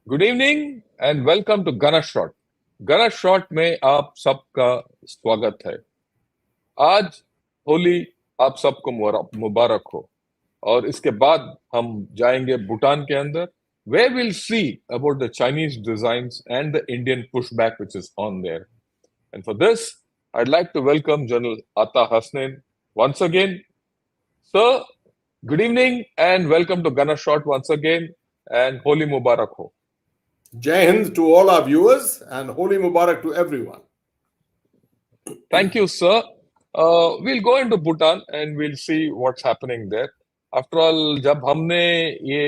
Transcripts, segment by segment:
Good evening and welcome to गना shot. गना shot में आप सबका स्वागत है। आज होली आप सबको मुबारक हो। और इसके बाद हम जाएंगे भूटान के अंदर, where we'll see about the Chinese designs and the Indian pushback which is on there. And for this, I'd like to welcome General Ata Hasnain once again. Sir, good evening and welcome to Gana Shot once again, and Holi Mubarak ho. Jai Hind to all our viewers and Holi Mubarak to everyone. Thank you, sir. We'll go into Bhutan and we'll see what's happening there. After all, जब हमने ये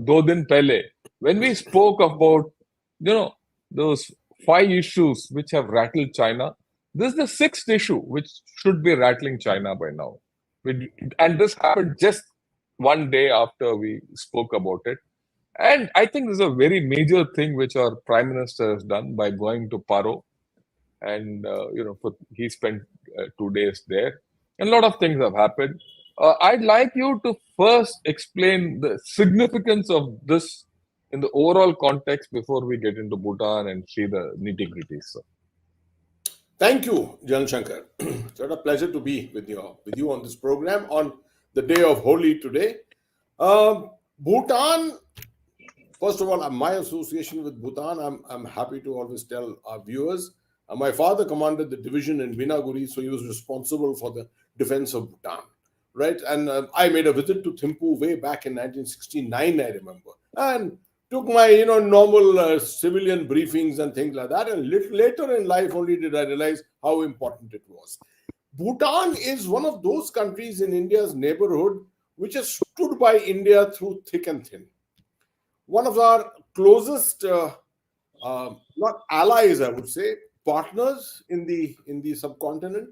2 दिन पहले, when we spoke about those 5 issues which have rattled China, this is the sixth issue which should be rattling China by now. And this happened just one day after we spoke about it. And I think this is a very major thing which our Prime Minister has done by going to Paro, and he spent 2 days there, and a lot of things have happened. I'd like you to first explain the significance of this in the overall context before we get into Bhutan and see the nitty-gritties. So. Thank you, Jan Shankar. It's a pleasure to be with you on this program on the day of Holi today. Bhutan, first of all, my association with Bhutan, I'm happy to always tell our viewers. My father commanded the division in Vinaguri, so he was responsible for the defense of Bhutan, right? And I made a visit to Thimphu way back in 1969, I remember, and took my normal civilian briefings and things like that. And later in life, only did I realize how important it was. Bhutan is one of those countries in India's neighborhood which has stood by India through thick and thin. One of our closest, not allies, I would say, partners in the subcontinent.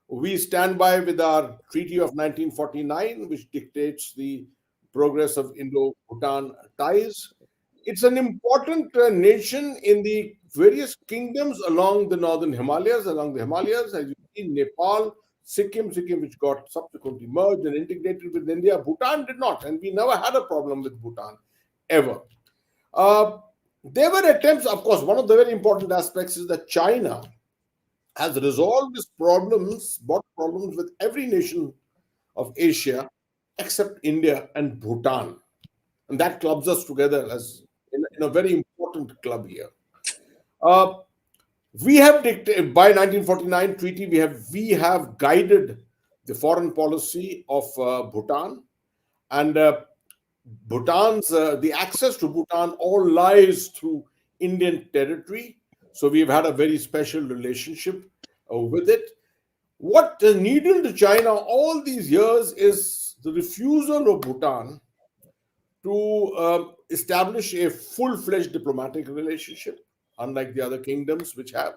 We stand by with our Treaty of 1949, which dictates the progress of Indo-Bhutan ties. It's an important nation in the various kingdoms along the northern Himalayas, as you see, Nepal, Sikkim, which got subsequently merged and integrated with India. Bhutan did not, and we never had a problem with Bhutan, ever. There were attempts, of course, one of the very important aspects is that China has resolved its problems, brought problems with every nation of Asia except India and Bhutan. And that clubs us together as in a very important club here. We have dictated by 1949 treaty. We have guided the foreign policy of Bhutan, and Bhutan's the access to Bhutan all lies through Indian territory. So we've had a very special relationship with it. What needled China all these years is the refusal of Bhutan to establish a full-fledged diplomatic relationship, unlike the other kingdoms which have,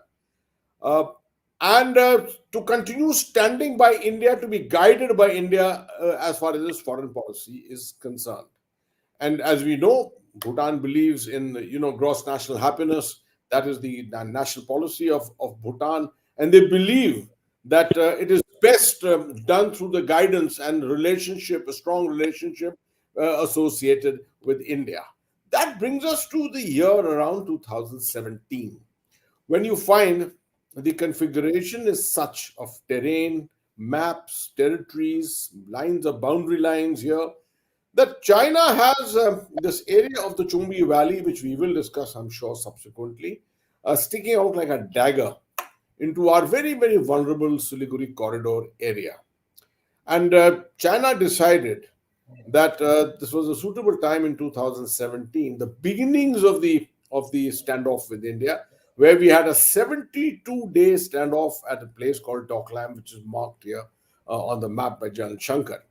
and to continue standing by India, to be guided by India as far as its foreign policy is concerned. And as we know, Bhutan believes in gross national happiness. That is the national policy of Bhutan, and they believe that it is best done through the guidance and relationship, a strong relationship associated with India. That brings us to the year around 2017, when you find the configuration is such of terrain, maps, territories, lines of boundary lines here, that China has this area of the Chumbi Valley, which we will discuss, I'm sure, subsequently, sticking out like a dagger into our very, very vulnerable Siliguri corridor area. And China decided that this was a suitable time in 2017, the beginnings of the standoff with India, where we had a 72-day standoff at a place called Doklam, which is marked here on the map by General Shankar.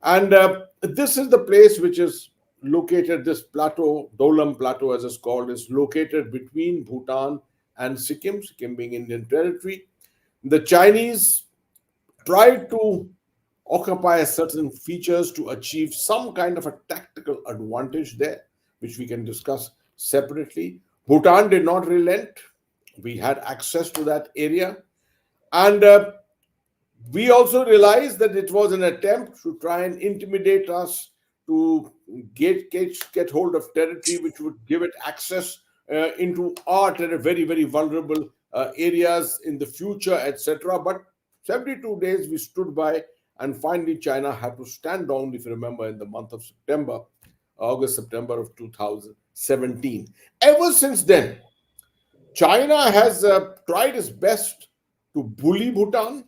And this is the place which is located, this plateau, Dolam Plateau as it's called, is located between Bhutan and Sikkim, Sikkim being Indian territory. The Chinese tried to occupy certain features to achieve some kind of a tactical advantage there, which we can discuss separately. Bhutan did not relent. We had access to that area. And we also realized that it was an attempt to try and intimidate us, to get hold of territory which would give it access into our very, very vulnerable areas in the future, etc. But 72 days we stood by, and finally China had to stand down, if you remember, in the month of August, September of 2017. Ever since then, China has tried its best to bully Bhutan,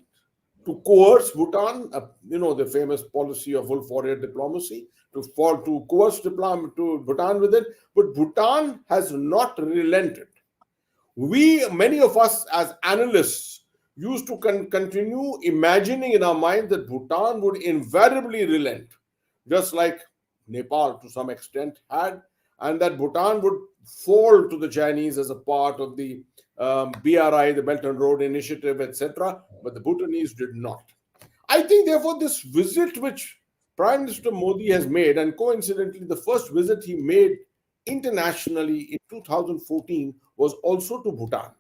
to coerce Bhutan, the famous policy of wolf warrior diplomacy, to coerce to Bhutan with it. But Bhutan has not relented. Many of us as analysts, used to continue imagining in our mind that Bhutan would invariably relent, just like Nepal to some extent had, and that Bhutan would fall to the Chinese as a part of the BRI, the Belt and Road Initiative, etc. But the Bhutanese did not. I think, therefore, this visit which Prime Minister Modi has made, and coincidentally, the first visit he made internationally in 2014 was also to Bhutan.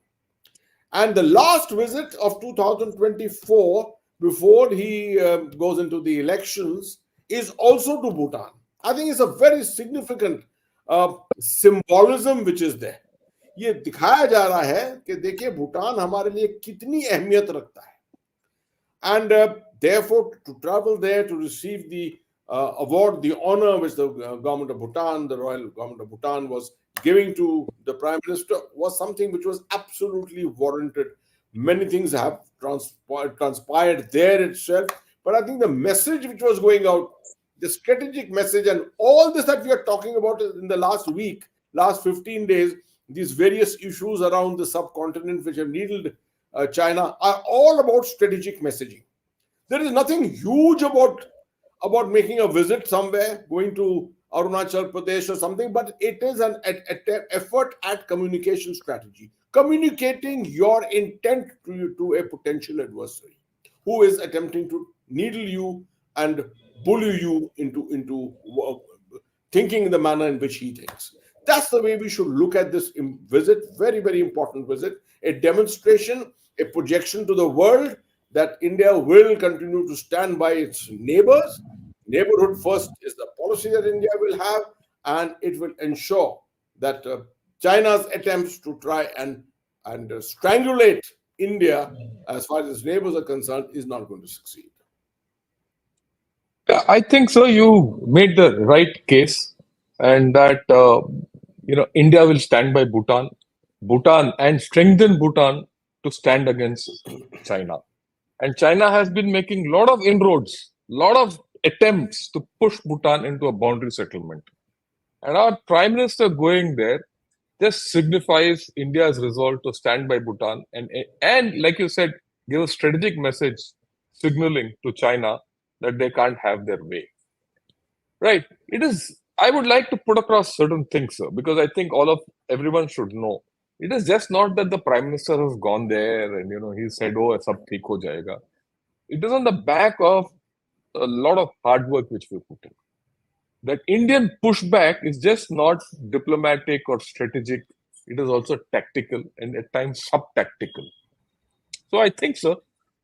And the last visit of 2024, before he goes into the elections, is also to Bhutan. I think it's a very significant symbolism which is there. ये दिखाया जा रहा है कि देखिए भूटान हमारे लिए कितनी अहमियत रखता है. And therefore, to travel there to receive the award, the honor which the government of Bhutan, the royal government of Bhutan, was giving to the Prime Minister, was something which was absolutely warranted. Many things have transpired there itself. But I think the message which was going out, the strategic message, and all this that we are talking about in the last week, last 15 days, these various issues around the subcontinent which have needled China, are all about strategic messaging. There is nothing huge about making a visit somewhere, going to Arunachal Pradesh or something, but it is an effort at communication strategy, communicating your intent to a potential adversary who is attempting to needle you and bully you into thinking in the manner in which he thinks. That's the way we should look at this visit. Very, very important visit. A demonstration, a projection to the world that India will continue to stand by its neighbors. Neighborhood first is the policy that India will have, and it will ensure that China's attempts to try and strangulate India as far as its neighbors are concerned is not going to succeed. I think so. You made the right case, and that India will stand by Bhutan, and strengthen Bhutan to stand against China. And China has been making a lot of inroads, lot of attempts to push Bhutan into a boundary settlement. And our Prime Minister going there just signifies India's resolve to stand by Bhutan and like you said, give a strategic message signaling to China that they can't have their way. Right. It is. I would like to put across certain things, sir, because I think everyone should know. It is just not that the Prime Minister has gone there and he said, "Oh, sab theek ho jayega." It is on the back of a lot of hard work which we put in. That Indian pushback is just not diplomatic or strategic. It is also tactical and at times sub-tactical. So I think, sir,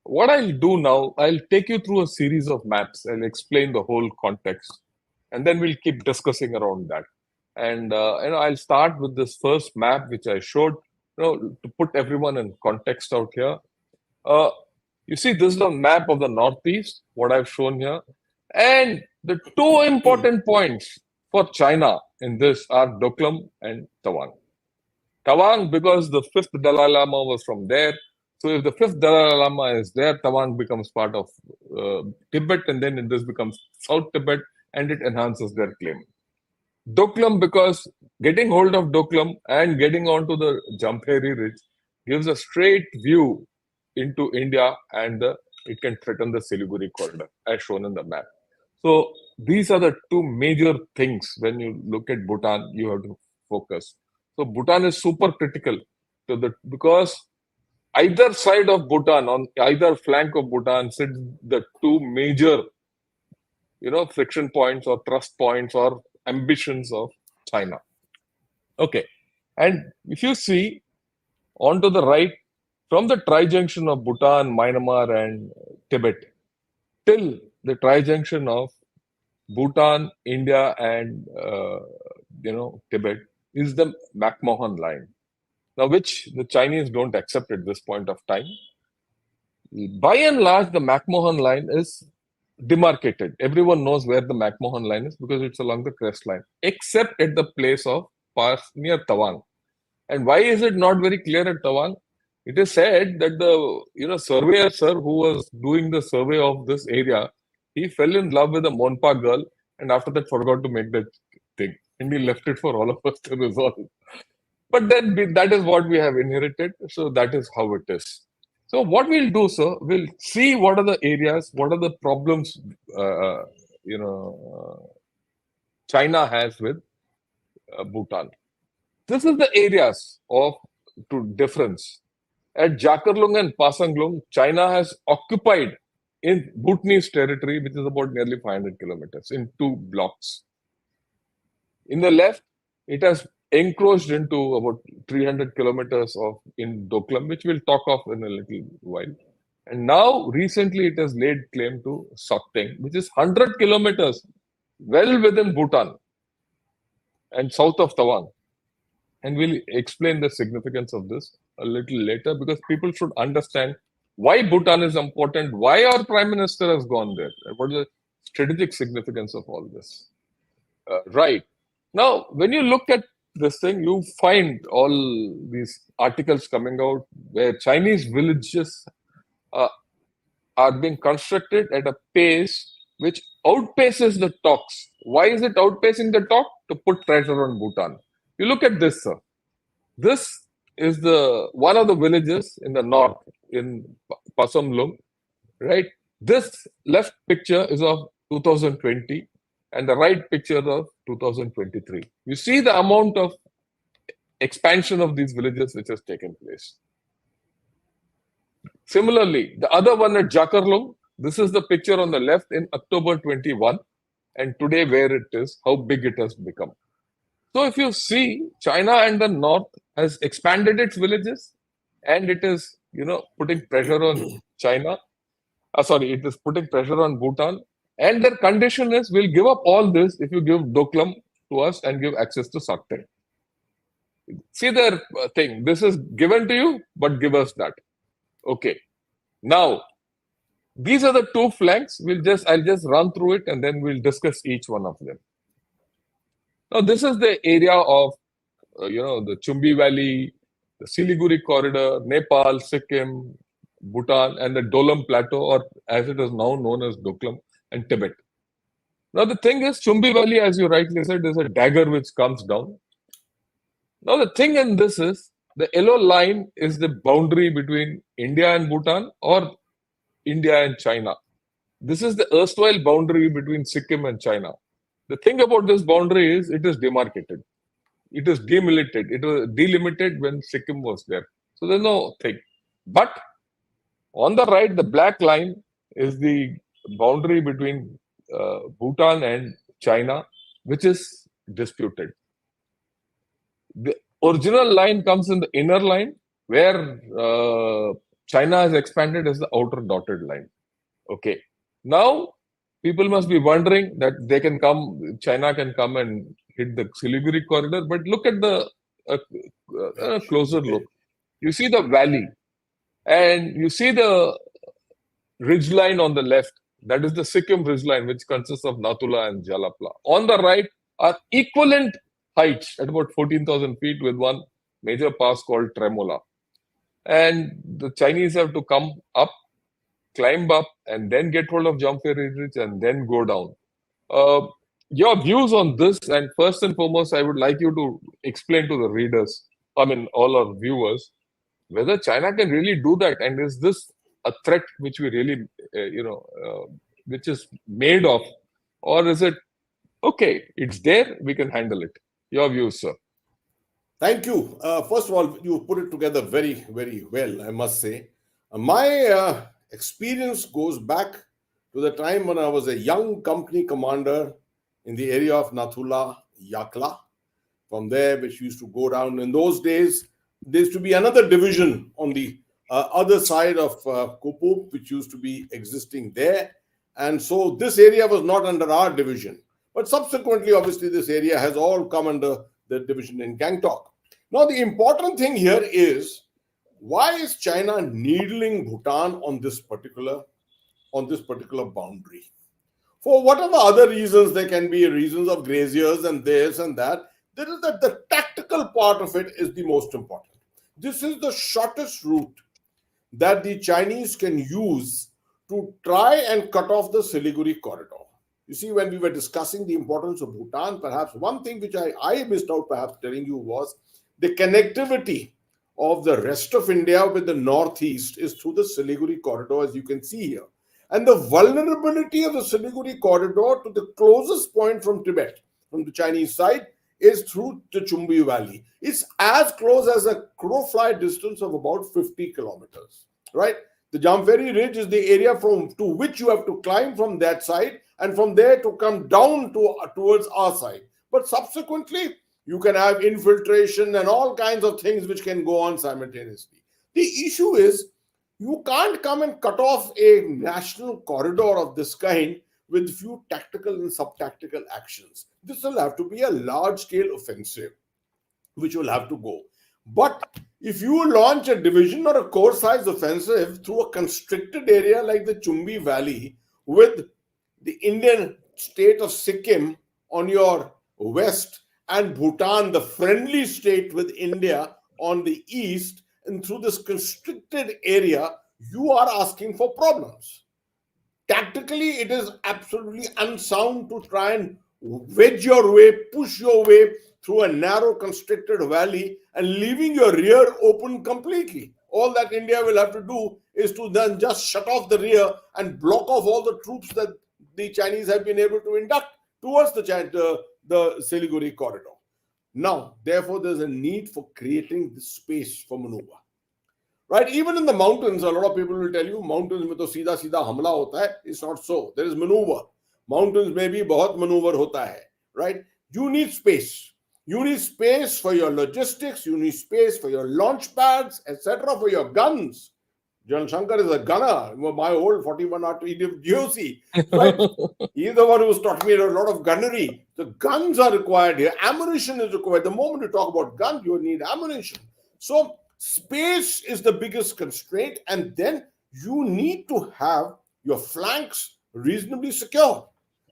what I'll do now, I'll take you through a series of maps. I'll explain the whole context, and then we'll keep discussing around that. And I'll start with this first map which I showed, to put everyone in context out here. You see, this is the map of the Northeast, what I've shown here. And the two important points for China in this are Doklam and Tawang. Tawang, because the fifth Dalai Lama was from there. So if the fifth Dalai Lama is there, Tawang becomes part of Tibet, and then this becomes South Tibet, and it enhances their claim. Doklam, because getting hold of Doklam and getting onto the Jampheri Ridge gives a straight view into India, and it can threaten the Siliguri corridor, as shown in the map. So these are the two major things when you look at Bhutan, you have to focus. So Bhutan is super critical because either side of Bhutan, on either flank of Bhutan, sit the two major, friction points or thrust points or ambitions of China. Okay, and if you see onto the right, from the tri-junction of Bhutan, Myanmar, and Tibet till the tri-junction of Bhutan, India, and Tibet is the McMahon line. Now, which the Chinese don't accept at this point of time. By and large, the McMahon line is demarcated. Everyone knows where the McMahon line is because it's along the crest line, except at the place of pass near Tawang. And why is it not very clear at Tawang? It is said that the surveyor sir who was doing the survey of this area, he fell in love with a Monpa girl, and after that forgot to make that thing, and he left it for all of us to resolve. But then that is what we have inherited, so that is how it is. So what we'll do, sir, we'll see what are the areas, what are the problems, China has with Bhutan. This is the areas of to difference. At Jakarlung and Pasanglung, China has occupied in Bhutanese territory, which is about nearly 500 kilometers, in two blocks. In the left, it has encroached into about 300 kilometers of in Doklam, which we'll talk of in a little while. And now, recently, it has laid claim to Sakteng, which is 100 kilometers well within Bhutan and south of Tawang. And we'll explain the significance of this a little later because people should understand why Bhutan is important, why our Prime Minister has gone there, what is the strategic significance of all this. Right. Now, when you look at this thing, you find all these articles coming out where Chinese villages are being constructed at a pace which outpaces the talks. Why is it outpacing the talk? To put pressure on Bhutan. You look at this, sir. This is one of the villages in the north, in Pasamlung, right? This left picture is of 2020 and the right picture of 2023. You see the amount of expansion of these villages which has taken place. Similarly, the other one at Jakarlung, this is the picture on the left in October 21, and today where it is, how big it has become. So if you see, China and the north has expanded its villages, and it is, putting pressure on China. It is putting pressure on Bhutan. And their condition is, we'll give up all this if you give Doklam to us and give access to Sakteng. See their thing. This is given to you, but give us that. Okay. Now, these are the two flanks. I'll just run through it and then we'll discuss each one of them. Now, this is the area of, the Chumbi Valley, the Siliguri corridor, Nepal, Sikkim, Bhutan, and the Dolam Plateau, or as it is now known as Doklam, and Tibet. Now, the thing is, Chumbi Valley, as you rightly said, is a dagger which comes down. Now, the thing in this is, the yellow line is the boundary between India and Bhutan or India and China. This is the erstwhile boundary between Sikkim and China. The thing about this boundary is it is demarcated. It is demilitated. It was delimited when Sikkim was there. So there's no thing. But on the right, the black line is the boundary between Bhutan and China, which is disputed. The original line comes in the inner line, where China has expanded as the outer dotted line. Okay. Now, people must be wondering that China can come and hit the Siliguri corridor, but look at the closer look. You see the valley, and you see the ridge line on the left. That is the Sikkim ridge line, which consists of Nathula and Jalapla. On the right are equivalent heights at about 14,000 feet with one major pass called Tremola. And the Chinese have to come up, climb up, and then get hold of Jampheri Ridge and then go down. Your views on this, and first and foremost, I would like you to explain to the readers, all our viewers, whether China can really do that, and is this a threat which we really, which is made of, or is it okay? It's there, we can handle it. Your views, sir. Thank you. First of all, you put it together very, very well, I must say. My experience goes back to the time when I was a young company commander in the area of Nathula, Yakla. From there, which used to go down. In those days, there used to be another division on the other side of Kupup, which used to be existing there. And so this area was not under our division. But subsequently, obviously, this area has all come under the division in Gangtok. Now, the important thing here is, why is China needling Bhutan on this particular boundary? For whatever other reasons, there can be reasons of graziers and this and that. There is that the tactical part of it is the most important. This is the shortest route that the Chinese can use to try and cut off the Siliguri corridor. You see, when we were discussing the importance of Bhutan, perhaps one thing which I missed out perhaps telling you was the connectivity of the rest of India with the northeast is through the Siliguri corridor, as you can see here. And the vulnerability of the Siliguri corridor to the closest point from Tibet, from the Chinese side, is through the Chumbi Valley. It's as close as a crow fly distance of about 50 kilometers, right? The Jamferi Ridge is the area to which you have to climb from that side, and from there to come down towards our side. But subsequently, you can have infiltration and all kinds of things which can go on simultaneously. The issue is, you can't come and cut off a national corridor of this kind with few tactical and sub-tactical actions. This will have to be a large-scale offensive, which will have to go. But if you launch a division or a corps-size offensive through a constricted area like the Chumbi Valley, with the Indian state of Sikkim on your west and Bhutan, the friendly state with India, on the east, and through this constricted area, you are asking for problems. Tactically, it is absolutely unsound to try and wedge your way, push your way through a narrow, constricted valley and leaving your rear open completely. All that India will have to do is to then just shut off the rear and block off all the troops that the Chinese have been able to induct towards the Siliguri corridor. Now, therefore, there's a need for creating this space for maneuver. Right? Even in the mountains, a lot of people will tell you, mountains mein to seedha hamla hota hai. It's not so. There is maneuver. Mountains may be bahut maneuver hota hai. Right? You need space. You need space for your logistics. You need space for your launch pads, etc., for your guns. General Shankar is a gunner. My old 41 RT GOC. Right? He's the one who's taught me a lot of gunnery. The guns are required here. Ammunition is required. The moment you talk about guns, you need ammunition. So space is the biggest constraint, and then you need to have your flanks reasonably secure.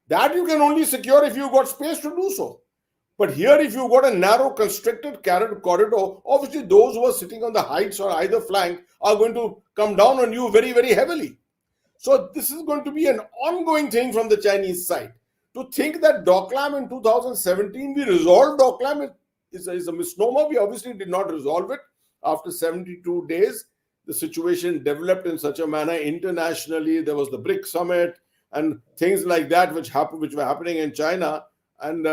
That you can only secure if you've got space to do so. But here, if you've got a narrow, constricted corridor, obviously those who are sitting on the heights or either flank are going to come down on you very, very heavily. So this is going to be an ongoing thing from the Chinese side. To think that Doklam in 2017, we resolved Doklam is a misnomer. We obviously did not resolve it. After 72 days, the situation developed in such a manner internationally. There was the BRIC summit and things like that which were happening in China, and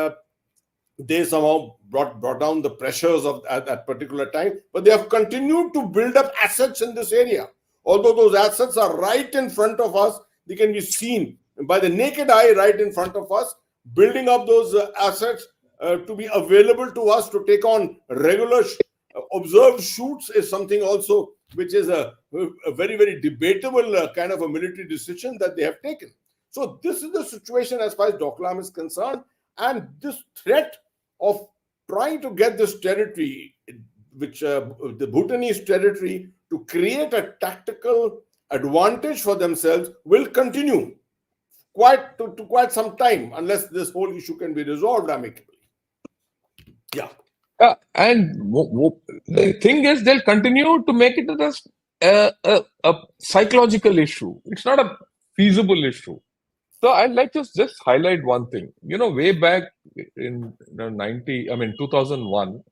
they somehow brought down the pressures at that particular time. But they have continued to build up assets in this area. Although those assets are right in front of us, they can be seen by the naked eye right in front of us. Building up those assets to be available to us to take on regular observed shoots is something also which is a very, very debatable kind of a military decision that they have taken. So this is the situation as far as Doklam is concerned, and this threat of trying to get this territory, which the Bhutanese territory, to create a tactical advantage for themselves will continue to quite some time, unless this whole issue can be resolved amicably. Yeah. And the thing is, they'll continue to make it as a psychological issue. It's not a feasible issue. So I'd like to just highlight one thing. Way back in 2001,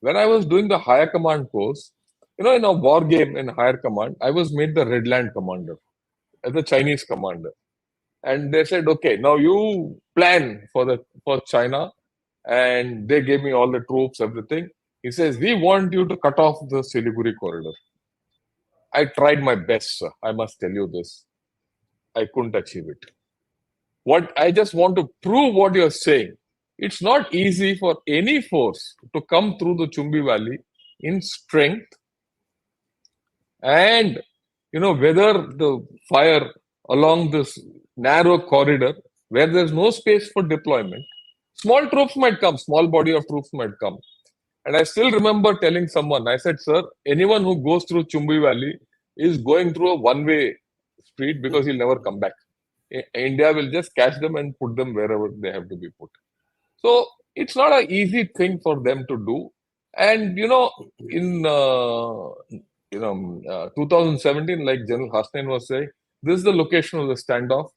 when I was doing the higher command course, in a war game in higher command, I was made the Red Land commander as a Chinese commander. And they said, okay, now you plan for China. And they gave me all the troops, everything. He says, we want you to cut off the Siliguri corridor. I tried my best, sir. I must tell you this. I couldn't achieve it. What I just want to prove what you're saying. It's not easy for any force to come through the Chumbi Valley in strength and, weather the fire along this narrow corridor where there's no space for deployment. Small troops might come, small body of troops might come. And I still remember telling someone, I said, sir, anyone who goes through Chumbi Valley is going through a one-way street because he'll never come back. India will just catch them and put them wherever they have to be put. So it's not an easy thing for them to do. And in 2017, like General Hasnain was saying, this is the location of the standoff.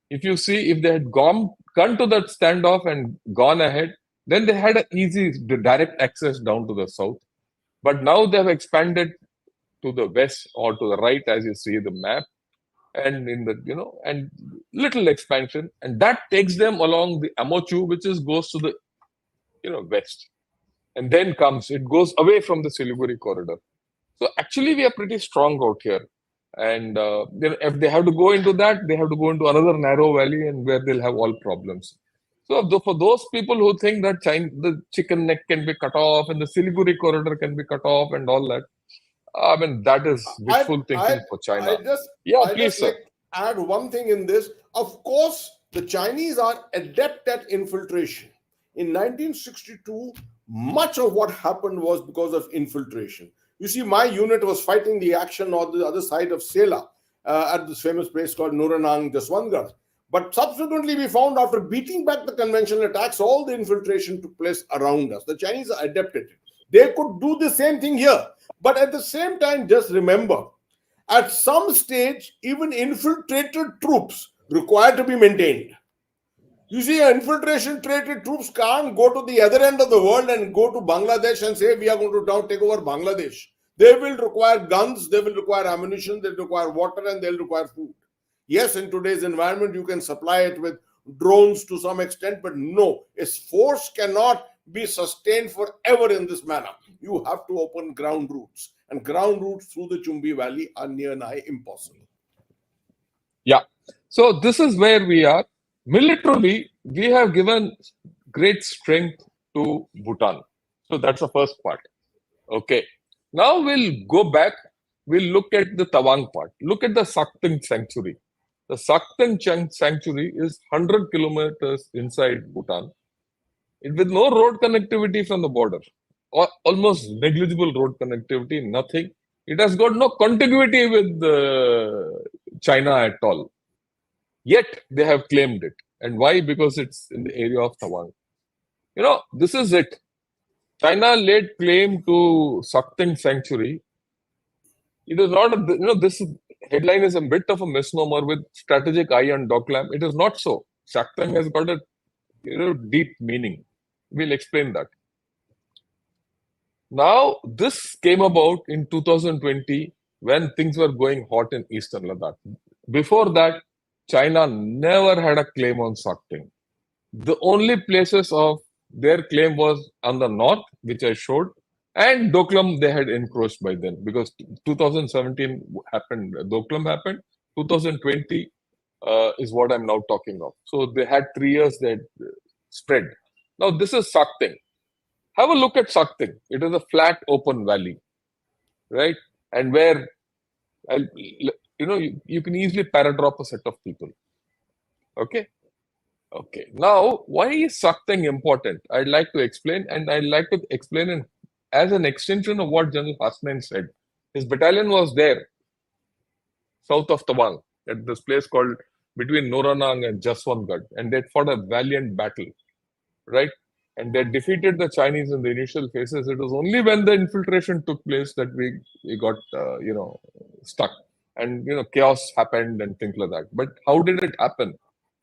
If you see, if they had gone to that standoff and gone ahead, then they had an easy direct access down to the south. But now they have expanded to the west or to the right, as you see the map, and in the and little expansion, and that takes them along the Amochu, which goes to the west, and then it goes away from the Siliguri corridor. So actually, we are pretty strong out here. And if they have to go into that, they have to go into another narrow valley, and where they'll have all problems. So for those people who think that the chicken neck can be cut off and the Siliguri corridor can be cut off and all that, I mean, that is wishful thinking for China. I just like add one thing in this. Of course, the Chinese are adept at infiltration. In 1962, much of what happened was because of infiltration. You see, my unit was fighting the action on the other side of Sela at this famous place called Nuranang Jaswantgarh. But subsequently, we found after beating back the conventional attacks, all the infiltration took place around us. The Chinese are adept at it. They could do the same thing here. But at the same time, just remember, at some stage, even infiltrated troops require to be maintained. You see, infiltration-trained troops can't go to the other end of the world and go to Bangladesh and say, we are going to now take over Bangladesh. They will require guns, they will require ammunition, they'll require water, and they'll require food. Yes, in today's environment, you can supply it with drones to some extent, but no, its force cannot be sustained forever in this manner. You have to open ground routes, and ground routes through the Chumbi Valley are near nigh impossible. Yeah. So this is where we are. Militarily, we have given great strength to Bhutan. So that's the first part. Okay. Now we'll go back. We'll look at the Tawang part. Look at the Sakting Sanctuary. The Sakting Sanctuary is 100 kilometers inside Bhutan, with no road connectivity from the border, or almost negligible road connectivity, nothing. It has got no contiguity with China at all. Yet they have claimed it. And why? Because it's in the area of Tawang. This is it. China laid claim to Sakting Sanctuary. It is not, this headline is a bit of a misnomer with strategic eye on Doklam. It is not so. Sakting has got a deep meaning. We'll explain that. Now, this came about in 2020 when things were going hot in Eastern Ladakh. Before that, China never had a claim on Sakting. The only places of their claim was on the north, which I showed, and Doklam they had encroached by then, because 2017 happened, Doklam happened, 2020 is what I'm now talking of. So they had 3 years that spread. Now this is Sakting. Have a look at Sakting. It is a flat, open valley, right? And where, you can easily paradrop a set of people. Okay. Now, why is Sakting important? I'd like to explain, and I'd like to explain as an extension of what General Hasnain said. His battalion was there, south of Tawang, at this place called between Noranang and Jaswantgarh, and they fought a valiant battle, right? And they defeated the Chinese in the initial phases. It was only when the infiltration took place that we got, stuck, and chaos happened and things like that. But how did it happen?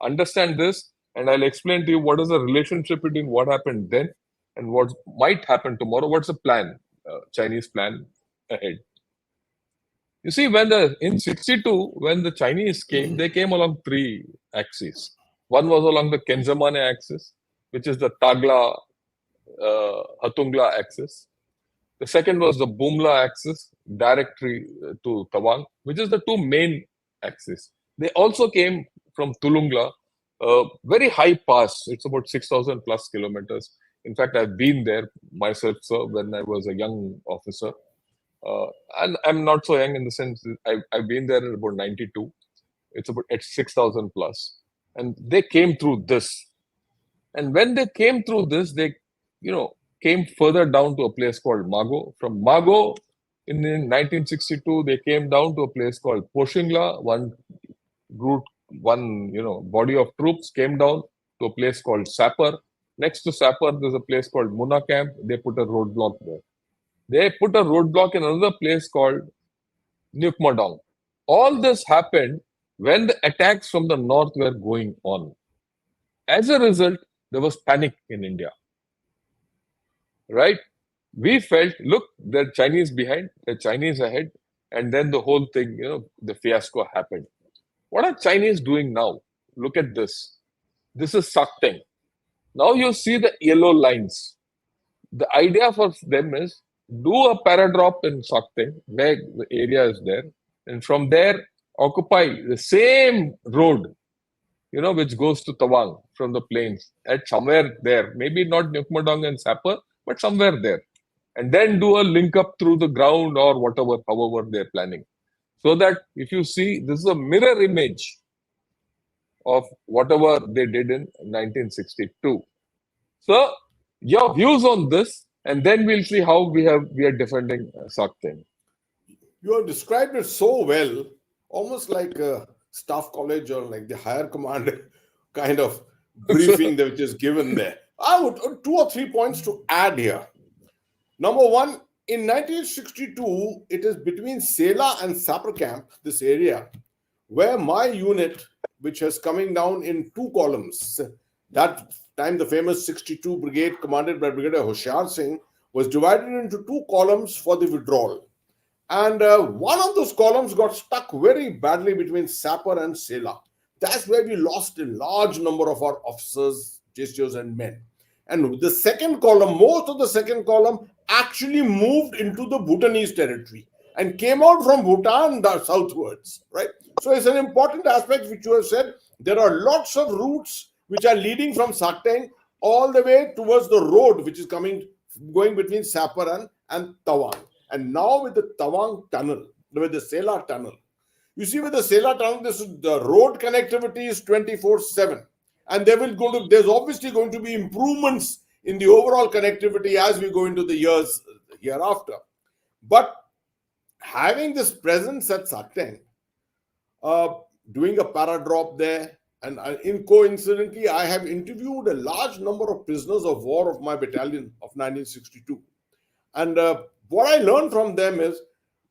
Understand this, and I'll explain to you what is the relationship between what happened then and what might happen tomorrow. What's the plan, Chinese plan ahead? You see, in 62, when the Chinese came, they came along 3 axes. One was along the Kenzamane axis, which is the Tagla Hatungla axis. The second was the Bumla axis, directly to Tawang, which is the 2 main axes. They also came from Tulungla, very high pass. It's about 6,000 plus kilometers. In fact, I've been there myself, sir, when I was a young officer. And I'm not so young in the sense I've been there at about 92. It's about at 6,000 plus. And they came through this. And when they came through this, they, came further down to a place called Mago. From Mago, in 1962, they came down to a place called Poshingla. Body of troops came down to a place called Sapper. Next to Sapper, there's a place called Muna Camp. They put a roadblock there. They put a roadblock in another place called Nukmadong. All this happened when the attacks from the north were going on. As a result, there was panic in India. Right? We felt, look, the Chinese behind, the Chinese ahead, and then the whole thing, the fiasco happened. What are Chinese doing now? Look at this. This is Sakteng. Now you see the yellow lines. The idea for them is do a paradrop in Sakteng, where the area is there, and from there occupy the same road, which goes to Tawang from the plains at somewhere there. Maybe not Nukmadong and Sapper, but somewhere there. And then do a link up through the ground or whatever, however they're planning. So that if you see, this is a mirror image of whatever they did in 1962. So your views on this, and then we'll see how we are defending Sakteng. You have described it so well, almost like a staff college or like the higher command kind of briefing which is given there. I would 2 or 3 points to add here. Number one, in 1962, it is between Sela and Sapper Camp, this area, where my unit, which is coming down in 2 columns, that time the famous 62 Brigade commanded by Brigadier Hoshiar Singh was divided into 2 columns for the withdrawal. And one of those columns got stuck very badly between Sapper and Sela. That's where we lost a large number of our officers, JCOs and men. And the second column, most of the second column actually moved into the Bhutanese territory and came out from Bhutan southwards, right? So it's an important aspect which you have said. There are lots of routes which are leading from Sakteng all the way towards the road which is going between Sapper and Tawang. And now with the Tawang tunnel, with the Sela tunnel, you see with the Sela tunnel, the road connectivity is 24/7. And there's obviously going to be improvements in the overall connectivity as we go into the years hereafter. But having this presence at Sakteng, doing a paradrop there, and coincidentally, I have interviewed a large number of prisoners of war of my battalion of 1962. And what I learned from them is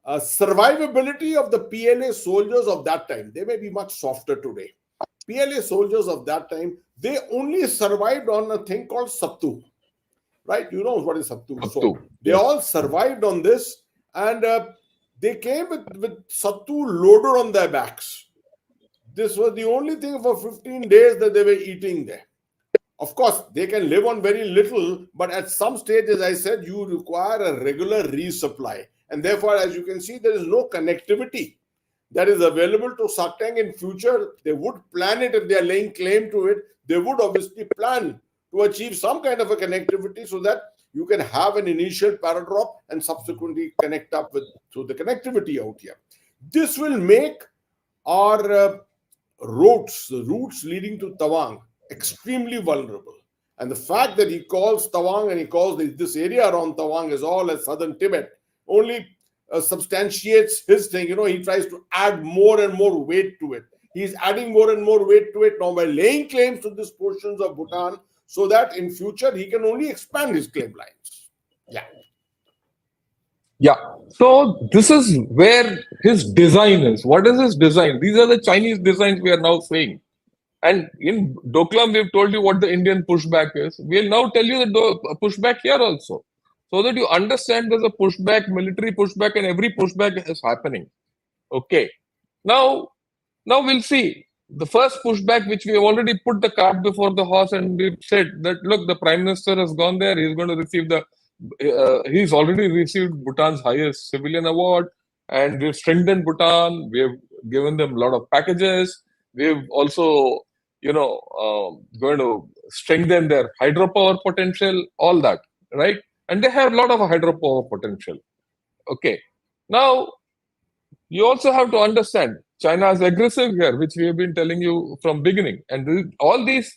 survivability of the PLA soldiers of that time. They may be much softer today. PLA soldiers of that time, they only survived on a thing called sattu, right? You know what is sattu. So they all survived on this, and they came with sattu loaded on their backs. This was the only thing for 15 days that they were eating there. Of course, they can live on very little, but at some stage, as I said, you require a regular resupply. And therefore, as you can see, there is no connectivity that is available to Sakteng in future. They would plan it if they are laying claim to it. They would obviously plan to achieve some kind of a connectivity so that you can have an initial paradrop and subsequently connect up through the connectivity out here. This will make our the routes leading to Tawang, extremely vulnerable. And the fact that he calls Tawang and he calls this area around Tawang is all as southern Tibet only substantiates his thing. He tries to add more and more weight to it. He's adding more and more weight to it now by laying claims to these portions of Bhutan so that in future he can only expand his claim lines. Yeah. So this is where his design is. What is his design? These are the Chinese designs we are now seeing. And in Doklam, we've told you what the Indian pushback is. We'll now tell you the pushback here also, so that you understand there's a pushback, military pushback, and every pushback is happening. Okay. Now we'll see. The first pushback, which we have already put the cart before the horse, and we've said that, look, the Prime Minister has gone there. He's going to receive he's already received Bhutan's highest civilian award, and we've strengthened Bhutan. We've given them a lot of packages. We've also, going to strengthen their hydropower potential, all that, right? And they have a lot of hydropower potential. Okay. Now, you also have to understand, China is aggressive here, which we have been telling you from beginning. And all these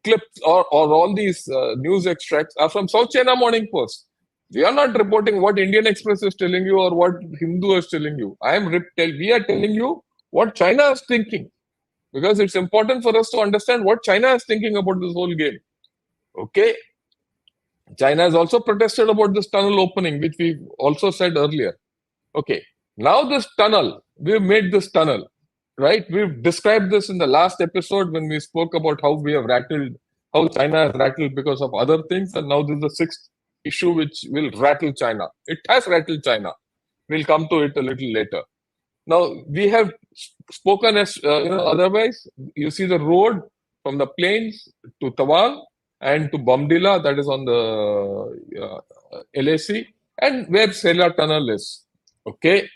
clips or all these news extracts are from South China Morning Post. We are not reporting what Indian Express is telling you or what Hindu is telling you. We are telling you what China is thinking, because it's important for us to understand what China is thinking about this whole game. Okay, China has also protested about this tunnel opening, which we also said earlier. Okay, now this tunnel, we've made this tunnel, right? We've described this in the last episode when we spoke about how we have rattled, how China has rattled because of other things, and now this is the sixth issue which will rattle China. It has rattled China. We'll come to it a little later. Now we have spoken as otherwise. You see the road from the plains to Tawang and to Bomdila, that is on the LAC, and where Sela Tunnel is. Okay.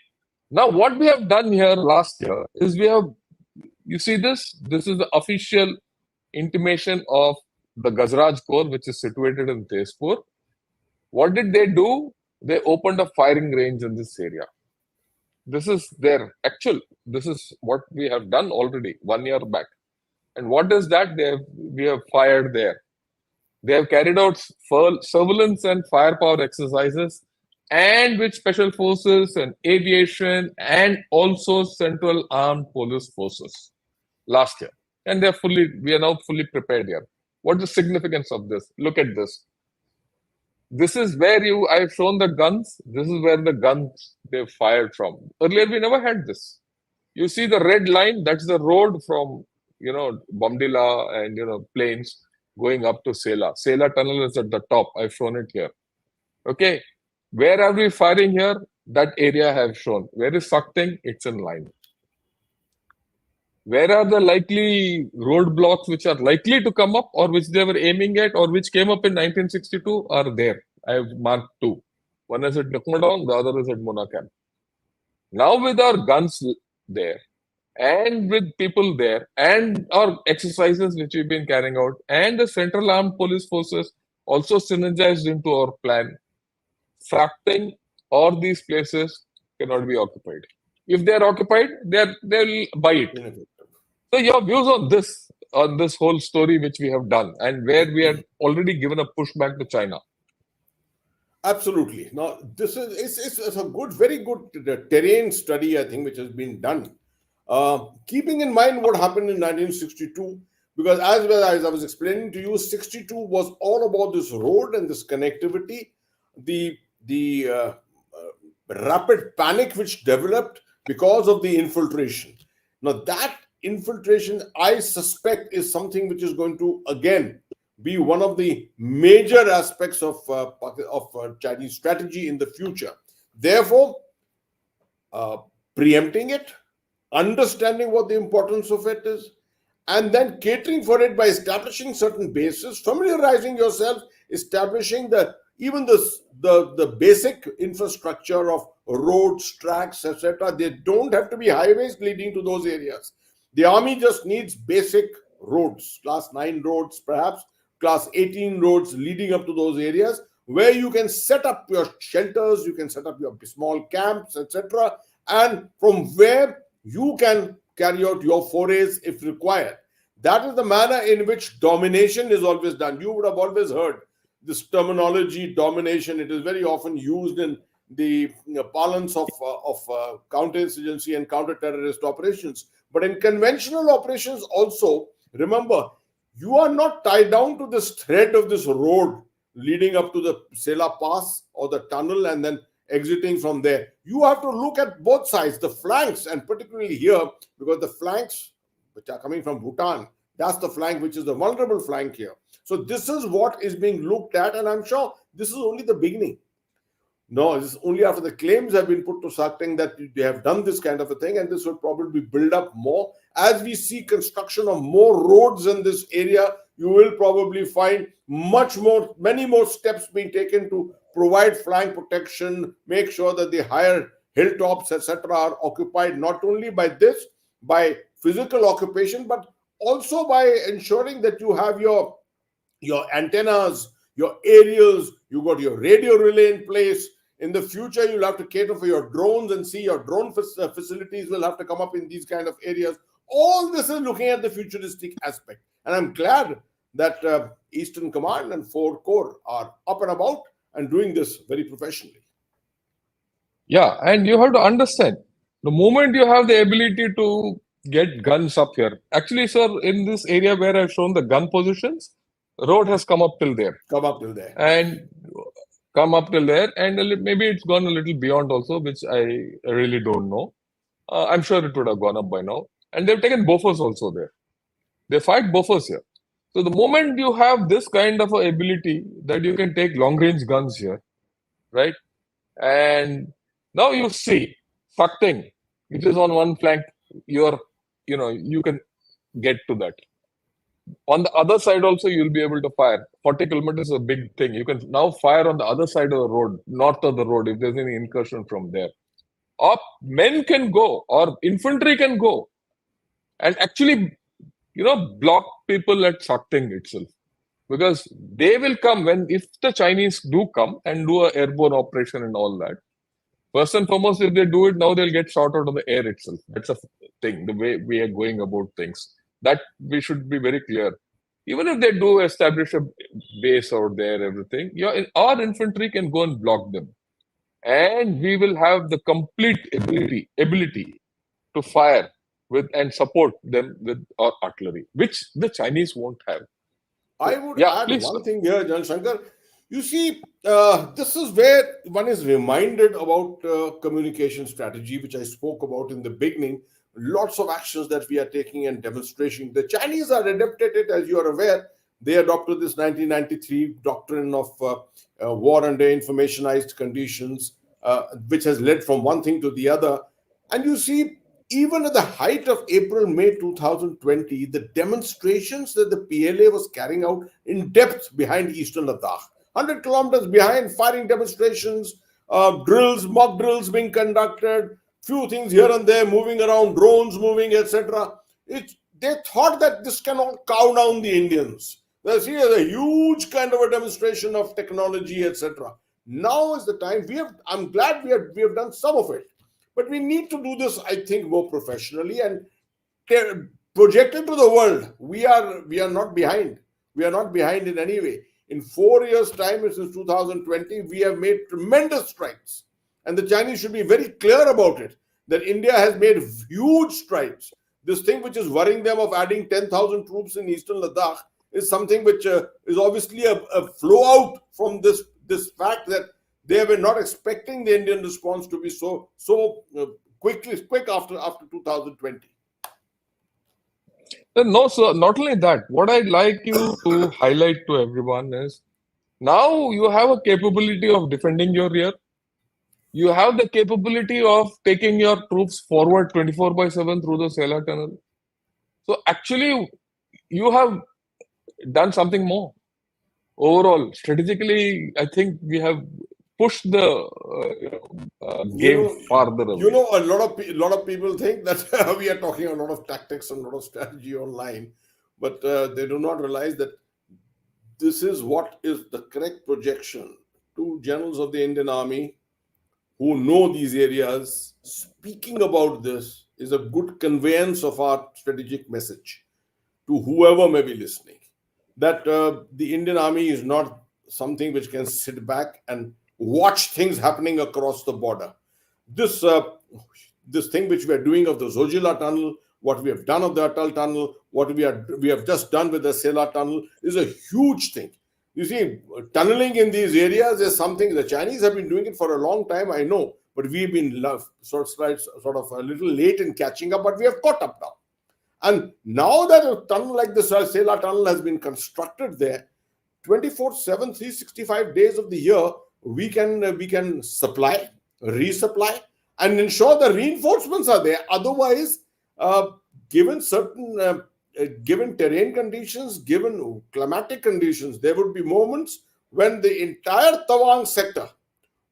Now what we have done here last year is you see this. This is the official intimation of the Gazraj Corps, which is situated in Tezpur. What did they do? They opened a firing range in this area. This is their actual. This is what we have done already 1 year back. And what is that? We have fired there. They have carried out surveillance and firepower exercises, and with special forces and aviation and also Central Armed Police Forces last year. And we are now fully prepared here. What is the significance of this? Look at this. This is where I've shown the guns. This is where the guns they fired from. Earlier, we never had this. You see the red line, that's the road from, Bomdila and, plains going up to Sela. Sela tunnel is at the top. I've shown it here. Okay. Where are we firing here? That area I have shown. Where is Sakting? It's in line. Where are the likely roadblocks which are likely to come up or which they were aiming at or which came up in 1962 are there. I have marked two. One is at Nukmadong, the other is at Munakam. Now with our guns there and with people there and our exercises which we've been carrying out and the Central Armed Police Forces also synergized into our plan, Sakting or these places cannot be occupied. If they are occupied, they'll buy it. So your views on this whole story which we have done and where we have already given a pushback to China. Absolutely. Now, this is it's a very good terrain study, I think, which has been done. Keeping in mind what happened in 1962, because as well as I was explaining to you, 62 was all about this road and this connectivity, the rapid panic which developed because of the infiltration. Now, that infiltration, I suspect, is something which is going to again be one of the major aspects of Chinese strategy in the future. Therefore, preempting it, understanding what the importance of it is, and then catering for it by establishing certain bases, familiarizing yourself, establishing the basic infrastructure of roads, tracks, etc. They don't have to be highways leading to those areas. The army just needs basic roads, class 9 roads, perhaps class 18 roads leading up to those areas where you can set up your shelters, you can set up your small camps, etc. And from where you can carry out your forays if required. That is the manner in which domination is always done. You would have always heard this terminology, domination. It is very often used in the parlance of counterinsurgency and counter-terrorist operations. But in conventional operations also, remember, you are not tied down to this thread of this road leading up to the Sela Pass or the tunnel and then exiting from there. You have to look at both sides, the flanks, and particularly here, because the flanks which are coming from Bhutan, that's the flank which is the vulnerable flank here. So this is what is being looked at, and I'm sure this is only the beginning. No, this is only after the claims have been put to Sakting that they have done this kind of a thing, and this will probably build up more. As we see construction of more roads in this area, you will probably find many more steps being taken to provide flank protection, make sure that the higher hilltops, etc., are occupied not only by physical occupation, but also by ensuring that you have your antennas, your aerials, you got your radio relay in place. In the future, you'll have to cater for your drones and see your drone facilities will have to come up in these kind of areas. All this is looking at the futuristic aspect. And I'm glad that Eastern Command and 4 Corps are up and about and doing this very professionally. Yeah, and you have to understand the moment you have the ability to get guns up here. Actually, sir, in this area where I've shown the gun positions, road has come up till there Come up till there. and come up till there, and maybe it's gone a little beyond also, which I really don't know. I'm sure it would have gone up by now. And they've taken Bofors also there. They fight Bofors here. So the moment you have this kind of a ability that you can take long range guns here, right? And now you see Sakting, which is on one flank, you can get to that. On the other side also, you'll be able to fire. 40 kilometers is a big thing. You can now fire on the other side of the road, north of the road, if there's any incursion from there. Or men can go, or infantry can go, and actually, block people at Sakting itself. Because they will come if the Chinese do come and do an airborne operation and all that. First and foremost, if they do it now, they'll get shot out of the air itself. That's a thing, the way we are going about things. That we should be very clear. Even if they do establish a base out there, everything, our infantry can go and block them. And we will have the complete ability to fire with and support them with our artillery, which the Chinese won't have. I would add one thing here, Jan Shankar. You see, this is where one is reminded about communication strategy, which I spoke about in the beginning. Lots of actions that we are taking and demonstration. The Chinese are adapted it, as you are aware. They adopted this 1993 doctrine of war under informationized conditions, which has led from one thing to the other. And you see, even at the height of April-May 2020, the demonstrations that the PLA was carrying out in depth behind Eastern Ladakh, 100 kilometers behind, firing demonstrations, drills, mock drills being conducted, few things here and there, moving around, drones moving, etc. They thought that this cannot cow down the Indians. They see as a huge kind of a demonstration of technology, etc. Now is the time. I'm glad we have done some of it. But we need to do this, I think, more professionally and project it to the world. We are not behind. We are not behind in any way. In 4 years' time, since 2020, we have made tremendous strides. And the Chinese should be very clear about it, that India has made huge strides. This thing which is worrying them of adding 10,000 troops in Eastern Ladakh is something which is obviously a flow out from this fact that they were not expecting the Indian response to be so quick after 2020. No, sir. Not only that, what I'd like you to highlight to everyone is now you have a capability of defending your rear. You have the capability of taking your troops forward 24/7 through the Sela tunnel. So actually, you have done something more. Overall, strategically, I think we have pushed the game farther away. A lot of people think that we are talking a lot of tactics and a lot of strategy online, but they do not realize that this is what is the correct projection. Two generals of the Indian Army who know these areas speaking about this is a good conveyance of our strategic message to whoever may be listening, that the Indian Army is not something which can sit back and watch things happening across the border. This thing which we are doing of the Zojila tunnel, what we have done of the Atal tunnel, what we have just done with the Sela tunnel is a huge thing. You see, tunneling in these areas is something the Chinese have been doing it for a long time, I know, but we've been sort of a little late in catching up, but we have caught up now. And now that a tunnel like the Sela tunnel has been constructed there, 24/7, 365 days of the year, we can supply, resupply, and ensure the reinforcements are there. Otherwise, given certain given terrain conditions, given climatic conditions, there would be moments when the entire Tawang sector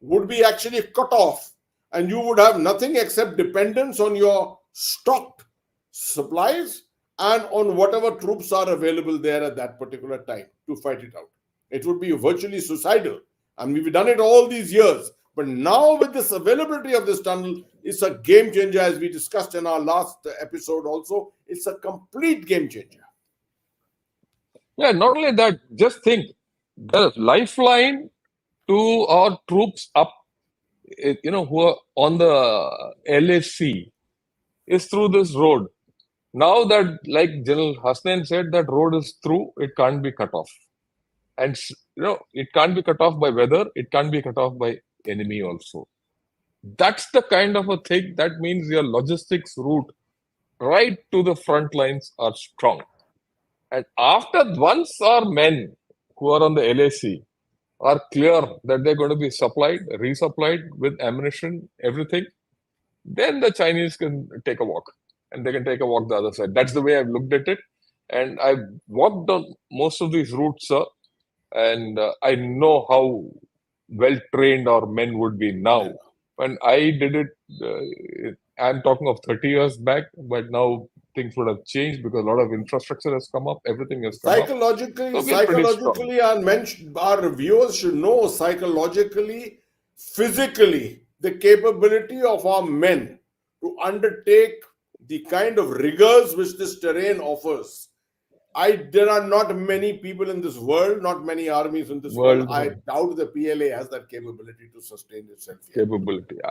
would be actually cut off, and you would have nothing except dependence on your stocked supplies and on whatever troops are available there at that particular time to fight it out. It would be virtually suicidal. And we've done it all these years, But now with this availability of this tunnel, it's a game changer, as we discussed in our last episode also. It's a complete game changer. Yeah, not only that, just think the lifeline to our troops up, who are on the LAC is through this road. Now that, like General Hasnain said, that road is through, it can't be cut off. And, it can't be cut off by weather, it can't be cut off by enemy also. That's the kind of a thing that means your logistics route right to the front lines are strong. And once our men who are on the LAC are clear that they're going to be resupplied with ammunition, everything, then the Chinese can take a walk and they can take a walk the other side. That's the way I've looked at it. And I've walked on most of these routes, sir, and I know how well trained our men would be now. When I did it, I'm talking of 30 years back, but now things would have changed because a lot of infrastructure has come up, everything has come up. Psychologically, our viewers should know psychologically, physically, the capability of our men to undertake the kind of rigors which this terrain offers. There are not many people in this world, not many armies in this world. I doubt the PLA has that capability to sustain itself. Capability, yeah.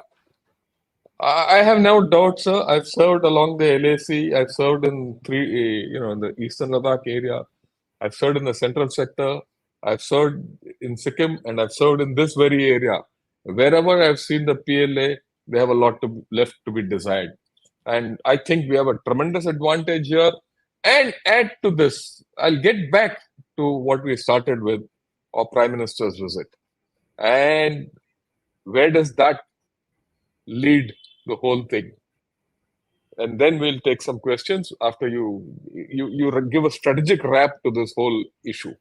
I have no doubt, sir. I've served along the LAC. I've served in in the Eastern Ladakh area. I've served in the central sector. I've served in Sikkim, and I've served in this very area. Wherever I've seen the PLA, they have a lot left to be desired. And I think we have a tremendous advantage here. And add to this, I'll get back to what we started with, our Prime Minister's visit. And where does that lead the whole thing? And then we'll take some questions after you give a strategic wrap to this whole issue.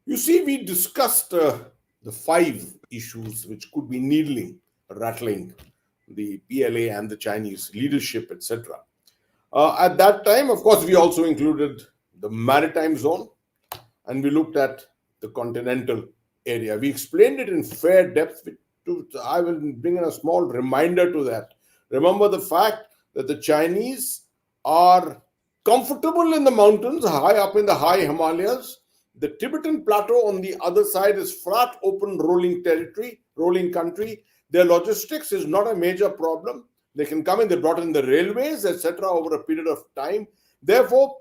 You see, we discussed the 5 issues which could be rattling the PLA and the Chinese leadership, etc. At that time, of course, we also included the maritime zone, and we looked at the continental area. We explained it in fair depth. I will bring in a small reminder to that. Remember the fact that the Chinese are comfortable in the mountains, high up in the high Himalayas. The Tibetan plateau on the other side is flat, open, rolling country. Their logistics is not a major problem. They can come in, they brought in the railways, etc. over a period of time. Therefore,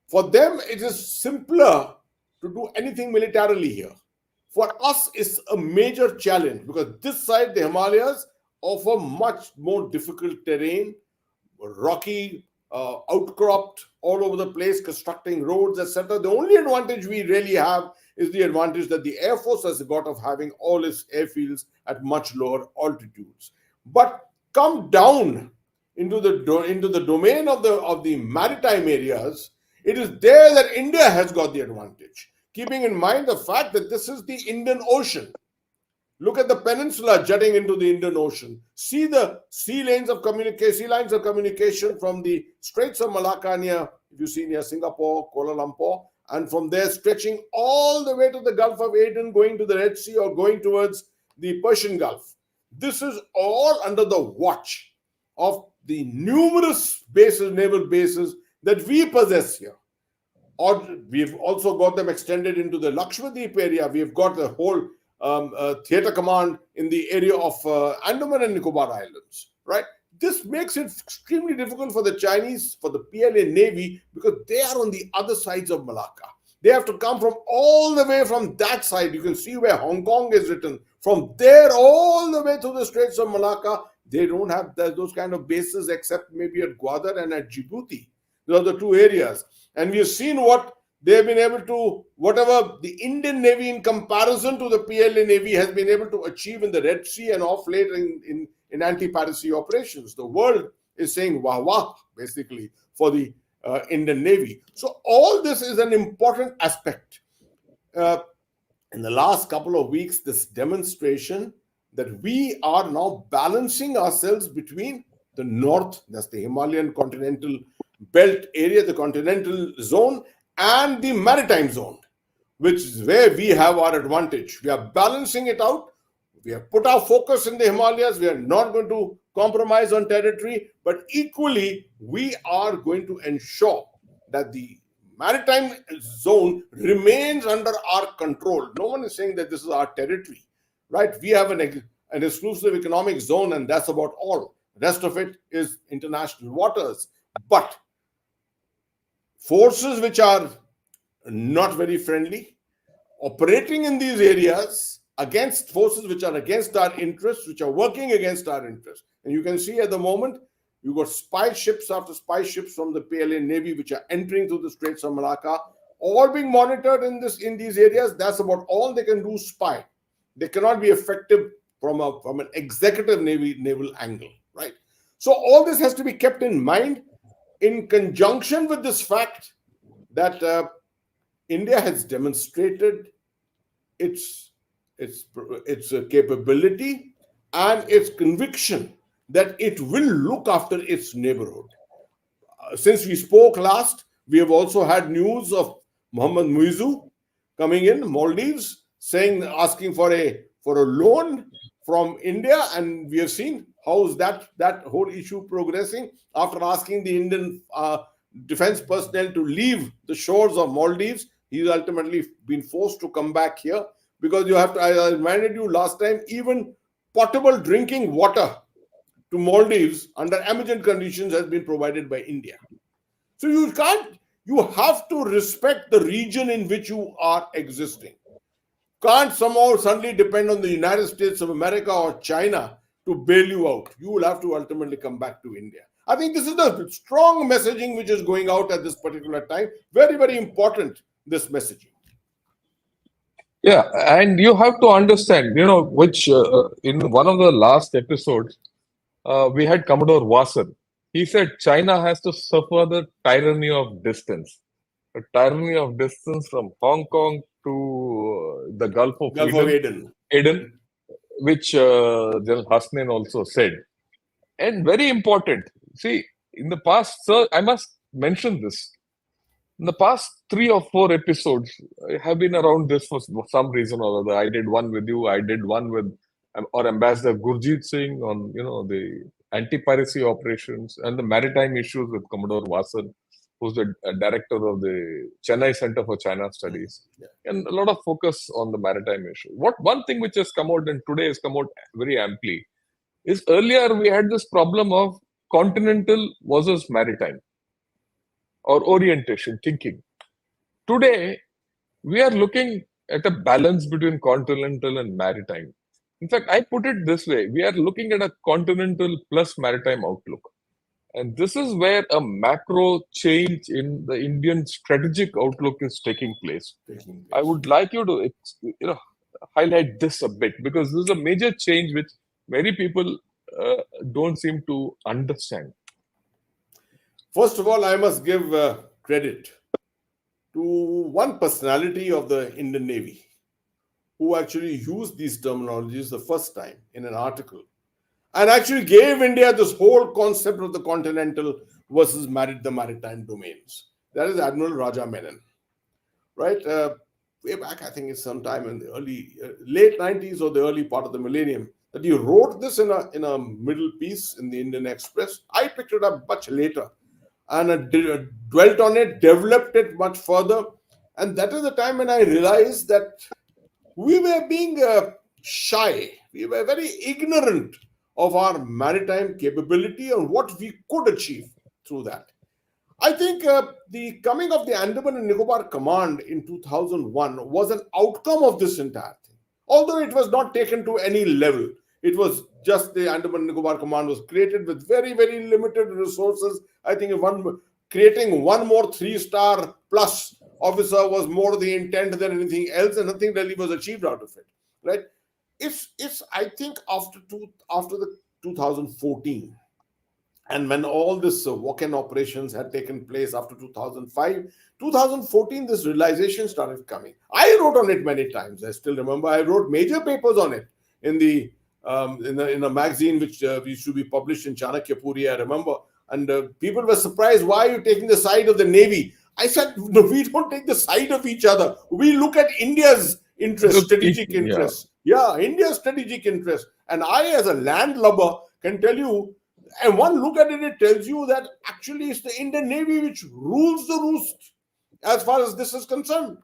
for them, it is simpler to do anything militarily here. For us, it's a major challenge because this side, the Himalayas, offer much more difficult terrain, rocky, outcropped all over the place, constructing roads, etc. The only advantage we really have is the advantage that the Air Force has got of having all its airfields at much lower altitudes. But come down into the domain of the maritime areas, it is there that India has got the advantage. Keeping in mind the fact that this is the Indian Ocean. Look at the peninsula jutting into the Indian Ocean. See the sea lines of communication from the Straits of Malacca near Singapore, Kuala Lumpur, and from there stretching all the way to the Gulf of Aden, going to the Red Sea or going towards the Persian Gulf. This is all under the watch of the numerous naval bases that we possess here. Or we've also got them extended into the Lakshadweep area. We've got the whole theater command in the area of Andaman and Nicobar Islands, right? This makes it extremely difficult for the Chinese, for the PLA Navy, because they are on the other sides of Malacca. They have to come from all the way from that side. You can see where Hong Kong is written. From there all the way to the Straits of Malacca, they don't have those kind of bases except maybe at Gwadar and at Djibouti. Those are the 2 areas. And we have seen what they've been able to, whatever the Indian Navy in comparison to the PLA Navy has been able to achieve in the Red Sea and off late in anti-piracy operations. The world is saying wah wah, basically, for the Indian Navy. So all this is an important aspect. In the last couple of weeks, this demonstration that we are now balancing ourselves between the north, that's the Himalayan continental belt area, the continental zone, and the maritime zone, which is where we have our advantage. We are balancing it out. we have put our focus in the Himalayas. We are not going to compromise on territory, but equally, we are going to ensure that the maritime zone remains under our control. No one is saying that this is our territory, right? We have an exclusive economic zone, and that's about all. The rest of it is international waters. But forces which are not very friendly, operating in these areas against forces which are against our interests, which are working against our interests. And you can see at the moment, you've got spy ships after spy ships from the PLA Navy, which are entering through the Straits of Malacca, all being monitored in these areas. That's about all they can do, spy. They cannot be effective from an executive naval angle, right? So all this has to be kept in mind in conjunction with this fact that India has demonstrated its capability and its conviction that it will look after its neighborhood. Since we spoke last, we have also had news of Mohammed Muizu coming in, Maldives, asking for a loan from India, and we have seen how is that whole issue progressing after asking the Indian defense personnel to leave the shores of Maldives. He's ultimately been forced to come back here because you have to, I reminded you last time, even potable drinking water to Maldives under emergent conditions has been provided by India. So you have to respect the region in which you are existing. Can't somehow suddenly depend on the United States of America or China to bail you out. You will have to ultimately come back to India. I think this is the strong messaging which is going out at this particular time. Very, very important, this messaging. Yeah, and you have to understand, which in one of the last episodes, we had Commodore Wasson. He said China has to suffer the tyranny of distance. The tyranny of distance from Hong Kong to the Gulf of Aden, which General Hasnain also said. And very important, see, in the past, sir, I must mention this. In the past 3 or 4 episodes, I have been around this for some reason or other. I did one with you. I did one with our Ambassador Gurjeet Singh on, the anti-piracy operations and the maritime issues with Commodore Wasson, who's the director of the Chennai Center for China Studies, and a lot of focus on the maritime issue. One thing which has come out and today has come out very amply is earlier we had this problem of continental versus maritime or orientation thinking. Today, we are looking at a balance between continental and maritime. In fact, I put it this way, we are looking at a continental plus maritime outlook. And this is where a macro change in the Indian strategic outlook is taking place. I would like you to highlight this a bit, because this is a major change which many people don't seem to understand. First of all, I must give credit to one personality of the Indian Navy who actually used these terminologies the first time in an article and actually gave India this whole concept of the continental versus the maritime domains. That is Admiral Raja Menon, right? Way back, I think it's sometime in the late 90s or the early part of the millennium, that he wrote this in a middle piece in the Indian Express. I picked it up much later and dwelt on it, developed it much further. And that is the time when I realized that we were being shy. We were very ignorant of our maritime capability and what we could achieve through that. I think the coming of the Andaman and Nicobar Command in 2001 was an outcome of this entire thing. Although it was not taken to any level, it was just the Andaman and Nicobar Command was created with very, very limited resources. I think creating one more 3-star plus officer was more the intent than anything else, and nothing really was achieved out of it. Right? It's I think after the 2014, and when all this walk-in operations had taken place after 2005, 2014, this realization started coming. I wrote on it many times. I still remember I wrote major papers on it in a magazine which used to be published in Chanakyapuri, I remember. And people were surprised, why are you taking the side of the Navy? I said, no, we don't take the side of each other. We look at India's interest, strategic Yeah. interest. Yeah, India's strategic interest. And I, as a landlubber, can tell you, and one look at it, it tells you that actually it's the Indian Navy which rules the roost as far as this is concerned.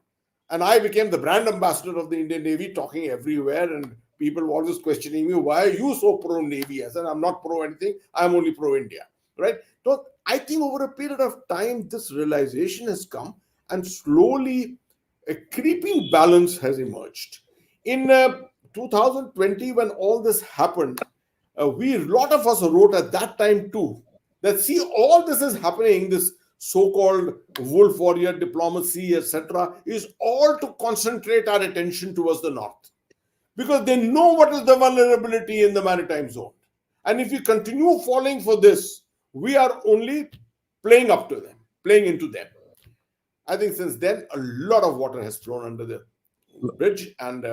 And I became the brand ambassador of the Indian Navy, talking everywhere, and people were always questioning me, why are you so pro Navy? I said, I'm not pro anything, I'm only pro India. Right? So I think over a period of time, this realization has come, and slowly a creeping balance has emerged. In 2020, when all this happened, a lot of us wrote at that time too that, see, all this is happening, this so-called wolf warrior diplomacy, etc., is all to concentrate our attention towards the north, because they know what is the vulnerability in the maritime zone. And if we continue falling for this, we are only playing up to them, playing into them. I think since then, a lot of water has flown under the bridge, and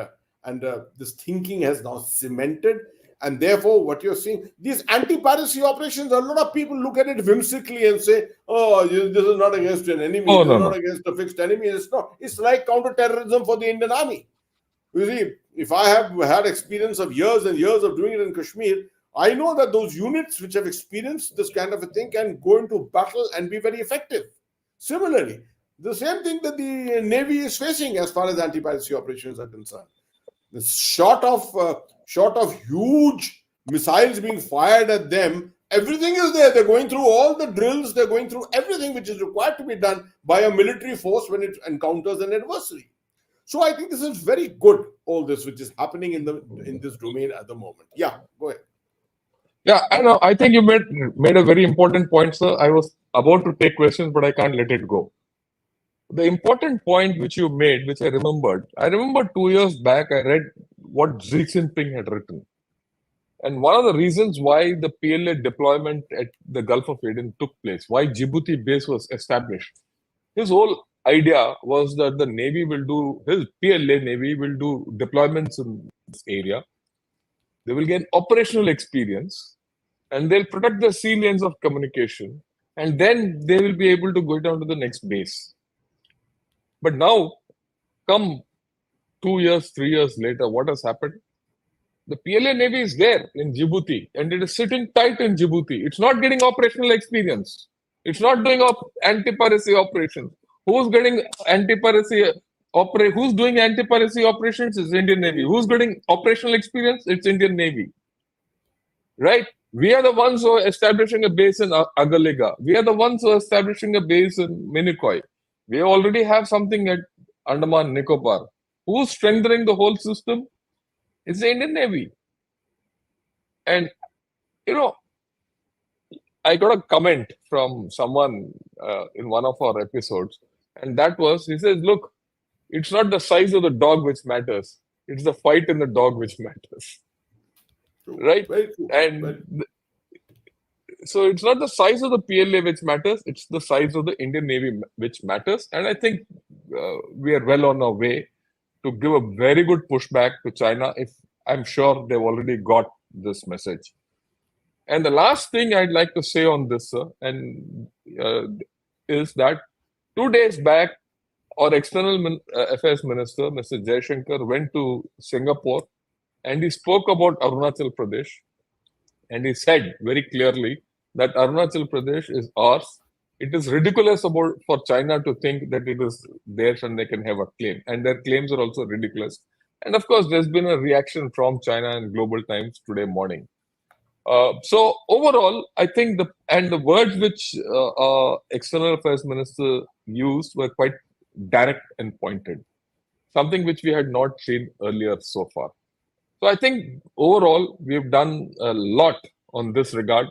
this thinking has now cemented. And therefore, what you're seeing, these anti-piracy operations, a lot of people look at it whimsically and say, "Oh, this is not against an enemy. Oh, This no, is not no. against a fixed enemy." It's not. It's like counter-terrorism for the Indian Army. You see, if I have had experience of years and years of doing it in Kashmir, I know that those units which have experienced this kind of a thing can go into battle and be very effective. Similarly, the same thing that the Navy is facing as far as anti-piracy operations are concerned. Short of huge missiles being fired at them, everything is there. They're going through all the drills. They're going through everything which is required to be done by a military force when it encounters an adversary. So I think this is very good, all this which is happening in this domain at the moment. Yeah, go ahead. Yeah, I know. I think you made a very important point, sir. I was about to take questions, but I can't let it go. The important point which you made, which I remember 2 years back, I read what Xi Jinping had written. And one of the reasons why the PLA deployment at the Gulf of Aden took place, why Djibouti base was established, his whole idea was that the Navy will do, his PLA Navy will do deployments in this area. They will get operational experience, and they'll protect the sea lanes of communication, and then they will be able to go down to the next base. But now, come 2 years, 3 years later, what has happened? The PLA Navy is there in Djibouti, and it is sitting tight in Djibouti. It's not getting operational experience. It's not doing anti-piracy operations. Who's getting anti-piracy Who's doing anti-piracy operations is Indian Navy. Who's getting operational experience? It's Indian Navy, right? We are the ones who are establishing a base in Agalega. We are the ones who are establishing a base in Minicoy. We already have something at Andaman Nicobar. Who's strengthening the whole system? It's the Indian Navy. And, you know, I got a comment from someone in one of our episodes, and that was, he says, look, it's not the size of the dog which matters, it's the fight in the dog which matters. True. Right? Very true. And so it's not the size of the PLA which matters, it's the size of the Indian Navy which matters. And I think we are well on our way to give a very good pushback to China. If I'm sure they've already got this message. And the last thing I'd like to say on this, sir, is that 2 days back, our External Affairs Minister, Mr. Shankar, went to Singapore and he spoke about Arunachal Pradesh. And he said very clearly that Arunachal Pradesh is ours. It is ridiculous for China to think that it is theirs and they can have a claim. And their claims are also ridiculous. And of course, there's been a reaction from China in Global Times today morning. So overall, I think the words which External Affairs Minister used were quite direct and pointed, something which we had not seen earlier so far. So I think overall we've done a lot on this regard.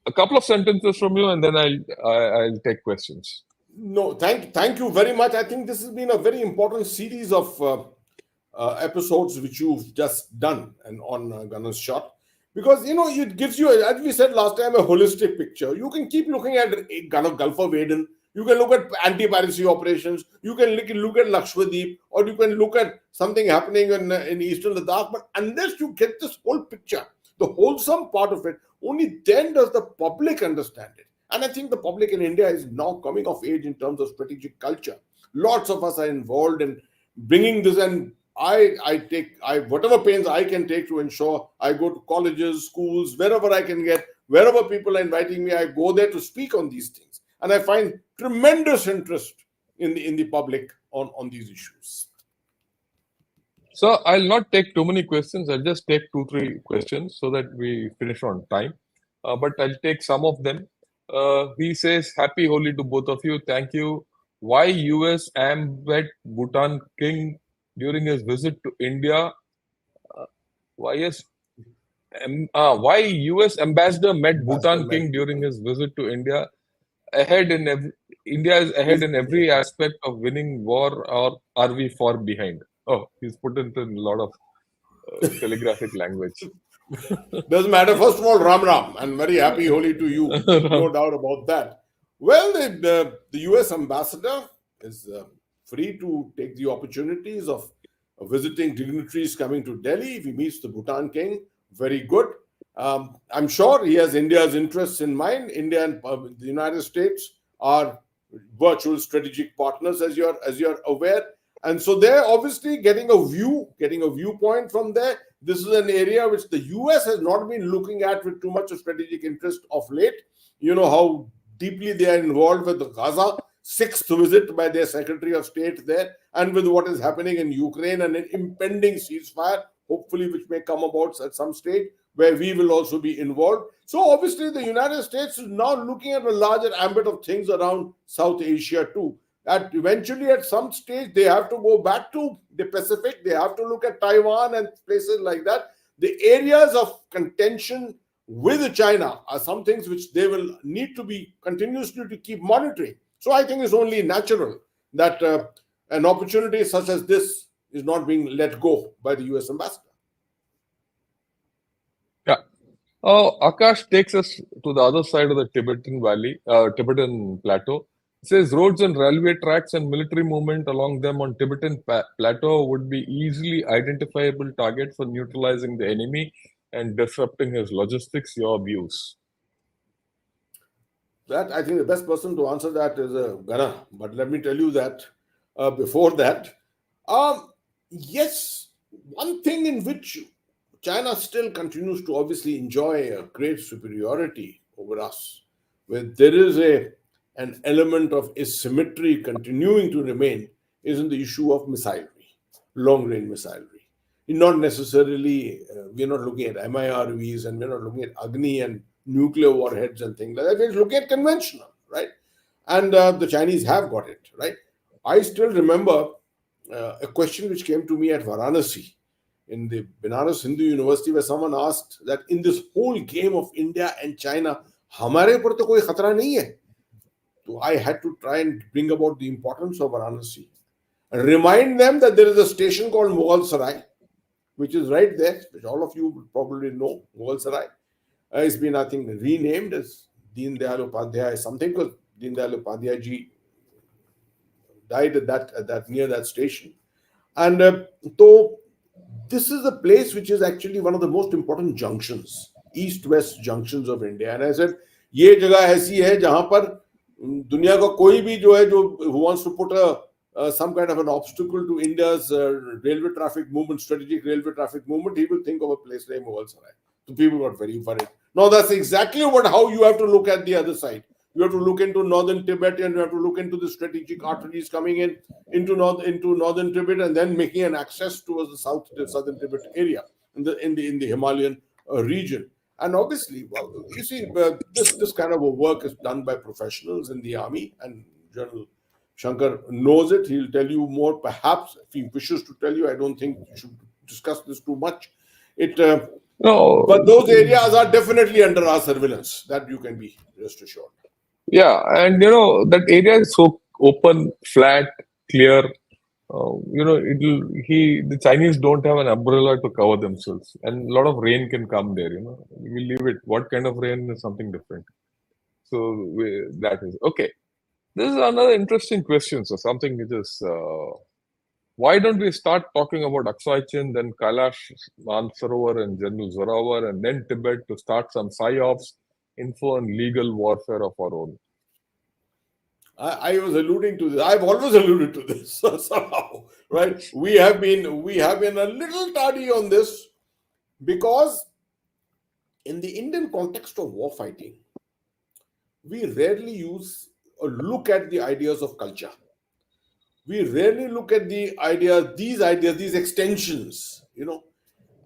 A couple of sentences from you, and then I'll take questions. No, thank you very much. I think this has been a very important series of episodes which you've just done and on Gunner's Shot. Because, it gives you, as we said last time, a holistic picture. You can keep looking at Gulf of Aden. You can look at anti-piracy operations. You can look at Lakshadweep, or you can look at something happening in Eastern Ladakh. But unless you get this whole picture, the wholesome part of it, only then does the public understand it. And I think the public in India is now coming of age in terms of strategic culture. Lots of us are involved in bringing this, and I take I whatever pains I can take to ensure I go to colleges, schools, wherever I can get, wherever people are inviting me, I go there to speak on these things, and I find tremendous interest in the public on these issues. So I'll not take too many questions. I'll just take two, three questions so that we finish on time. But I'll take some of them. He says, "Happy Holi to both of you. Thank you. Why US met Bhutan King during his visit to India? Why is why US ambassador met Ambassador Bhutan met King during Bhutan. his visit to India? Ahead in India is ahead in every aspect of winning war, or are we far behind?" Oh, he's put it in a lot of telegraphic language. Doesn't matter. First of all, Ram Ram, and very happy Holi to you. No doubt about that. Well, the US ambassador is free to take the opportunities of visiting dignitaries coming to Delhi. If he meets the Bhutan king, very good. I'm sure he has India's interests in mind. India and the United States are virtual strategic partners, as you're aware, and so they're obviously getting a viewpoint from there. This is an area which the US has not been looking at with too much of strategic interest of late. You know how deeply they are involved with the Gaza, sixth visit by their Secretary of State there, and with what is happening in Ukraine and an impending ceasefire, hopefully, which may come about at some stage, where we will also be involved. So, obviously, the United States is now looking at a larger ambit of things around South Asia too. That eventually, at some stage, they have to go back to the Pacific, they have to look at Taiwan and places like that. The areas of contention with China are some things which they will need to be continuously to keep monitoring. So I think it's only natural that an opportunity such as this is not being let go by the US ambassador. Yeah. Oh, Akash takes us to the other side of the Tibetan plateau. It says roads and railway tracks and military movement along them on Tibetan plateau would be easily identifiable target for neutralizing the enemy and disrupting his logistics. Your views? That I think the best person to answer that is Gana. But let me tell you that before that, um, yes, one thing in which China still continues to obviously enjoy a great superiority over us, where there is an element of asymmetry continuing to remain, is in the issue of missilery, long range missilery. Not necessarily, we're not looking at MIRVs and we're not looking at Agni and nuclear warheads and things like that. We're looking at conventional, right? And the Chinese have got it, right? I still remember a question which came to me at Varanasi in the Banaras Hindu University, where someone asked that in this whole game of India and China, हमारे ऊपर तो कोई खतरा नहीं है. So I had to try and bring about the importance of Varanasi and remind them that there is a station called Mughal Sarai, which is right there, which all of you probably know. Mughal Sarai. It's been, I think, renamed as Deen Dayal Upadhyay something, because Deen Dayal Upadhyay ji died at that near that station. And so this is a place which is actually one of the most important junctions, east-west junctions of India. And I said, ये जगह ऐसी है जहां पर दुनिया का कोई भी जो है जो who wants to put some kind of an obstacle to India's railway traffic movement, strategic railway traffic movement, he will think of a place like Mughal Sarai. So people got very worried. Now that's exactly how you have to look at the other side. You have to look into northern Tibet, and you have to look into the strategic arteries coming into northern Tibet, and then making an access towards the southern Tibet area in the Himalayan region. And obviously, well, you see, this kind of a work is done by professionals in the army, and General Shankar knows it. He'll tell you more, perhaps, if he wishes to tell you. I don't think you should discuss this too much. No. But those areas are definitely under our surveillance. That you can be rest assured. Yeah, and that area is so open, flat, clear. The Chinese don't have an umbrella to cover themselves, and a lot of rain can come there. We leave it. What kind of rain is something different. So that is okay. This is another interesting question. So something which is, why don't we start talking about Aksai Chin, then Kailash Mansarovar and General Zorawar, and then Tibet to start some psyops, info and legal warfare of our own? I was alluding to this. I've always alluded to this somehow, right? We have been a little tardy on this because in the Indian context of war fighting, we rarely use or look at the ideas of culture. We rarely look at ideas, these extensions,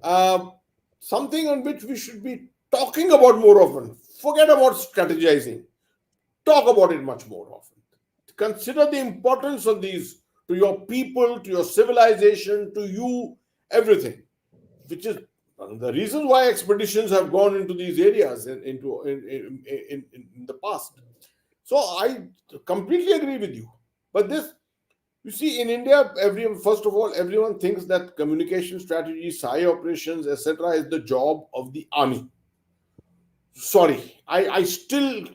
uh, something on which we should be talking about more often. Forget about strategizing. Talk about it much more often. Consider the importance of these to your people, to your civilization, to you, everything. Which is one of the reasons why expeditions have gone into these areas in the past. So I completely agree with you. But this, you see, in India, first of all, everyone thinks that communication strategy, PSI operations, etc., is the job of the army. Sorry, I still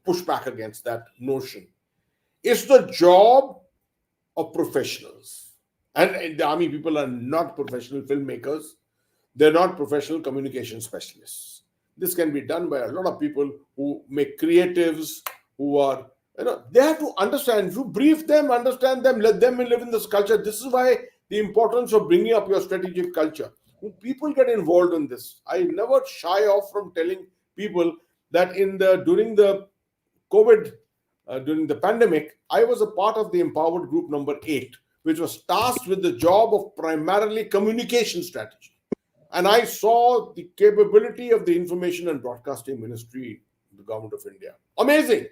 push back against that notion. It's the job of professionals, and the army people are not professional filmmakers. They're not professional communication specialists. This can be done by a lot of people who make creatives, who are, they have to understand. If you brief them, understand them, let them live in this culture. This is why the importance of bringing up your strategic culture. When people get involved in this, I never shy off from telling people that during the COVID, during the pandemic, I was a part of the empowered group number 8, which was tasked with the job of primarily communication strategy. And I saw the capability of the Information and Broadcasting Ministry, the government of India. Amazing.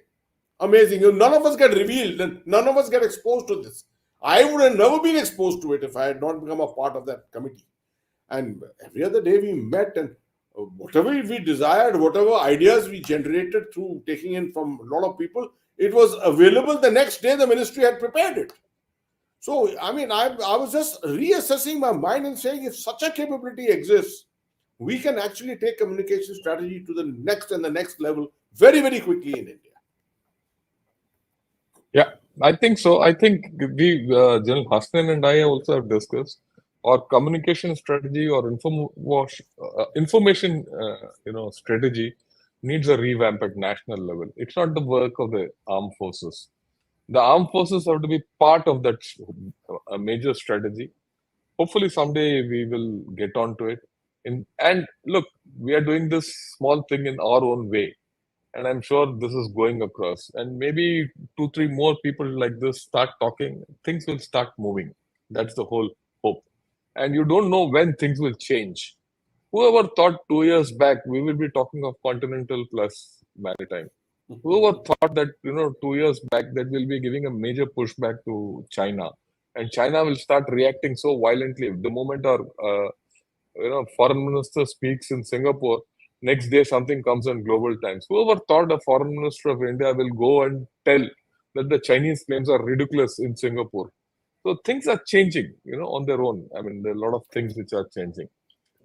Amazing. None of us get revealed and none of us get exposed to this. I would have never been exposed to it if I had not become a part of that committee. And every other day we met, and whatever we desired, whatever ideas we generated through taking in from a lot of people, it was available the next day. The ministry had prepared it. So, I mean, I was just reassessing my mind and saying, if such a capability exists, we can actually take communication strategy to the next and the next level very, very quickly in India. Yeah, I think so. I think General Hasnain and I also have discussed our communication strategy or information, strategy needs a revamp at national level. It's not the work of the armed forces. The armed forces have to be part of that major strategy. Hopefully, someday we will get onto it. And look, we are doing this small thing in our own way, and I'm sure this is going across. And maybe 2, 3 more people like this start talking, things will start moving. That's the whole hope. And you don't know when things will change. Whoever thought 2 years back we will be talking of continental plus maritime? Whoever thought that 2 years back that we'll be giving a major pushback to China, and China will start reacting so violently the moment our foreign minister speaks in Singapore, next day something comes on Global Times. Whoever thought a foreign minister of India will go and tell that the Chinese claims are ridiculous in Singapore? So things are changing, on their own. I mean, there are a lot of things which are changing.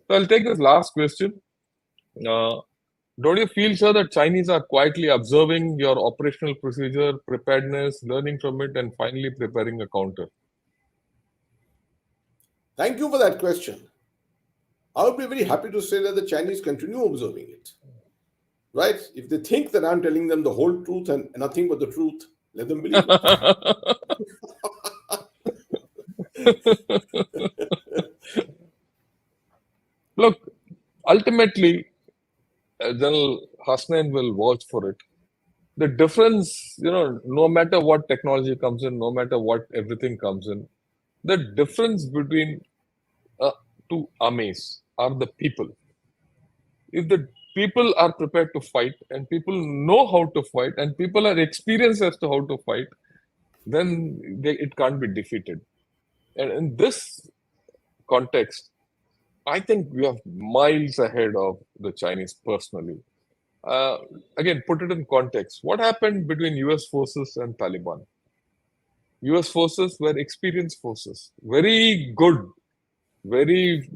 So I'll take this last question. Uh, don't you feel, sir, that Chinese are quietly observing your operational procedure, preparedness, learning from it, and finally preparing a counter? Thank you for that question. I would be very happy to say that the Chinese continue observing it. Right? If they think that I'm telling them the whole truth and nothing but the truth, let them believe it. Look, ultimately, General Hasnain will watch for it. The difference, no matter what technology comes in, no matter what everything comes in, the difference between uh, two armies are the people. If the people are prepared to fight and people know how to fight and people are experienced as to how to fight, then it can't be defeated. And in this context, I think we are miles ahead of the Chinese personally. Uh, Again, put it in context. What happened between US forces and Taliban? US forces were experienced forces, very good, very,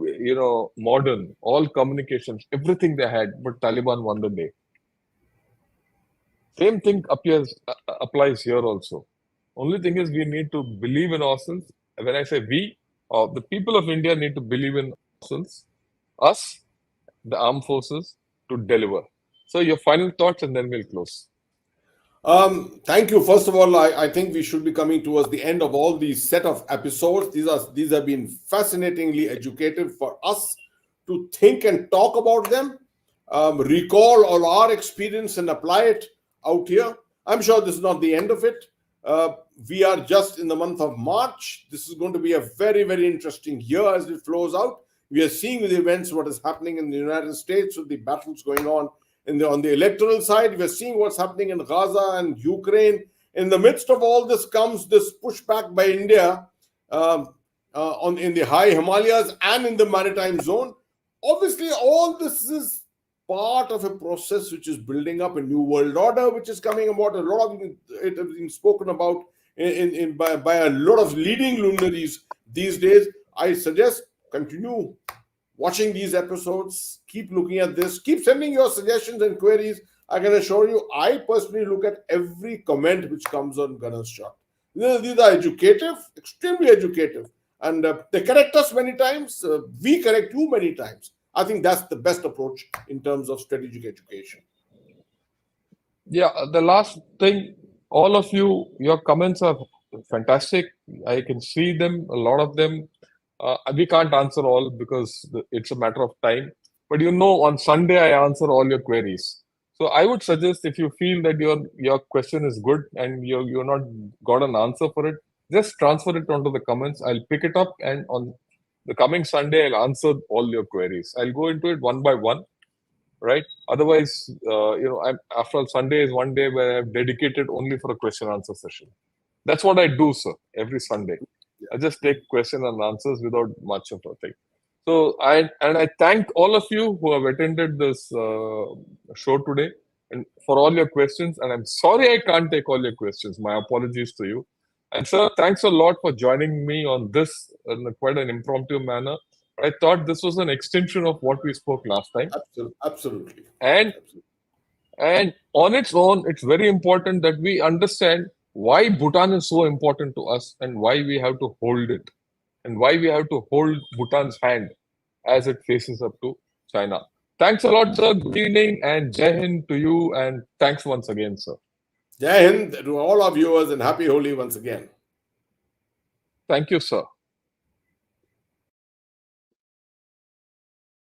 modern, all communications, everything they had, but Taliban won the day. Same thing applies here also. Only thing is we need to believe in ourselves. When I say we, the people of India need to believe in ourselves, us, the armed forces, to deliver. So your final thoughts, and then we'll close. Thank you. First of all, I think we should be coming towards the end of all these set of episodes. These have been fascinatingly educative for us to think and talk about them, recall all our experience and apply it out here. I'm sure this is not the end of it. Uh, we are just in the month of March. This is going to be a very, very interesting year as it flows out. We are seeing with the events what is happening in the United States with the battles going on on the electoral side. We're seeing what's happening in Gaza and Ukraine. In the midst of all this comes this pushback by India in the high Himalayas and in the maritime zone. Obviously, all this is part of a process which is building up a new world order, which is coming about. A lot of it has been spoken about by a lot of leading luminaries these days. I suggest continue watching these episodes, keep looking at this, keep sending your suggestions and queries. I can assure you, I personally look at every comment which comes on Gunner's Shot. These are educative, extremely educative, and they correct us many times. We correct you many times. I think that's the best approach in terms of strategic education. Yeah, the last thing, all of you, your comments are fantastic. I can see them, a lot of them. We can't answer all because it's a matter of time. But on Sunday I answer all your queries. So I would suggest if you feel that your question is good and you're not got an answer for it, just transfer it onto the comments. I'll pick it up and on the coming Sunday I'll answer all your queries. I'll go into it one by one, right? Otherwise, after all, Sunday is one day where I've dedicated only for a question answer session. That's what I do, sir, every Sunday. I just take question and answers without much of a thing. So I thank all of you who have attended this show today and for all your questions. And I'm sorry I can't take all your questions. My apologies to you. And sir, thanks a lot for joining me on this in quite an impromptu manner. I thought this was an extension of what we spoke last time. Absolutely. And on its own, it's very important that we understand why Bhutan is so important to us and why we have to hold it and why we have to hold Bhutan's hand as it faces up to China. Thanks a lot, sir. Good evening and Jai Hind to you. And thanks once again, sir. Jai Hind to all our viewers and happy Holi once again. Thank you, sir.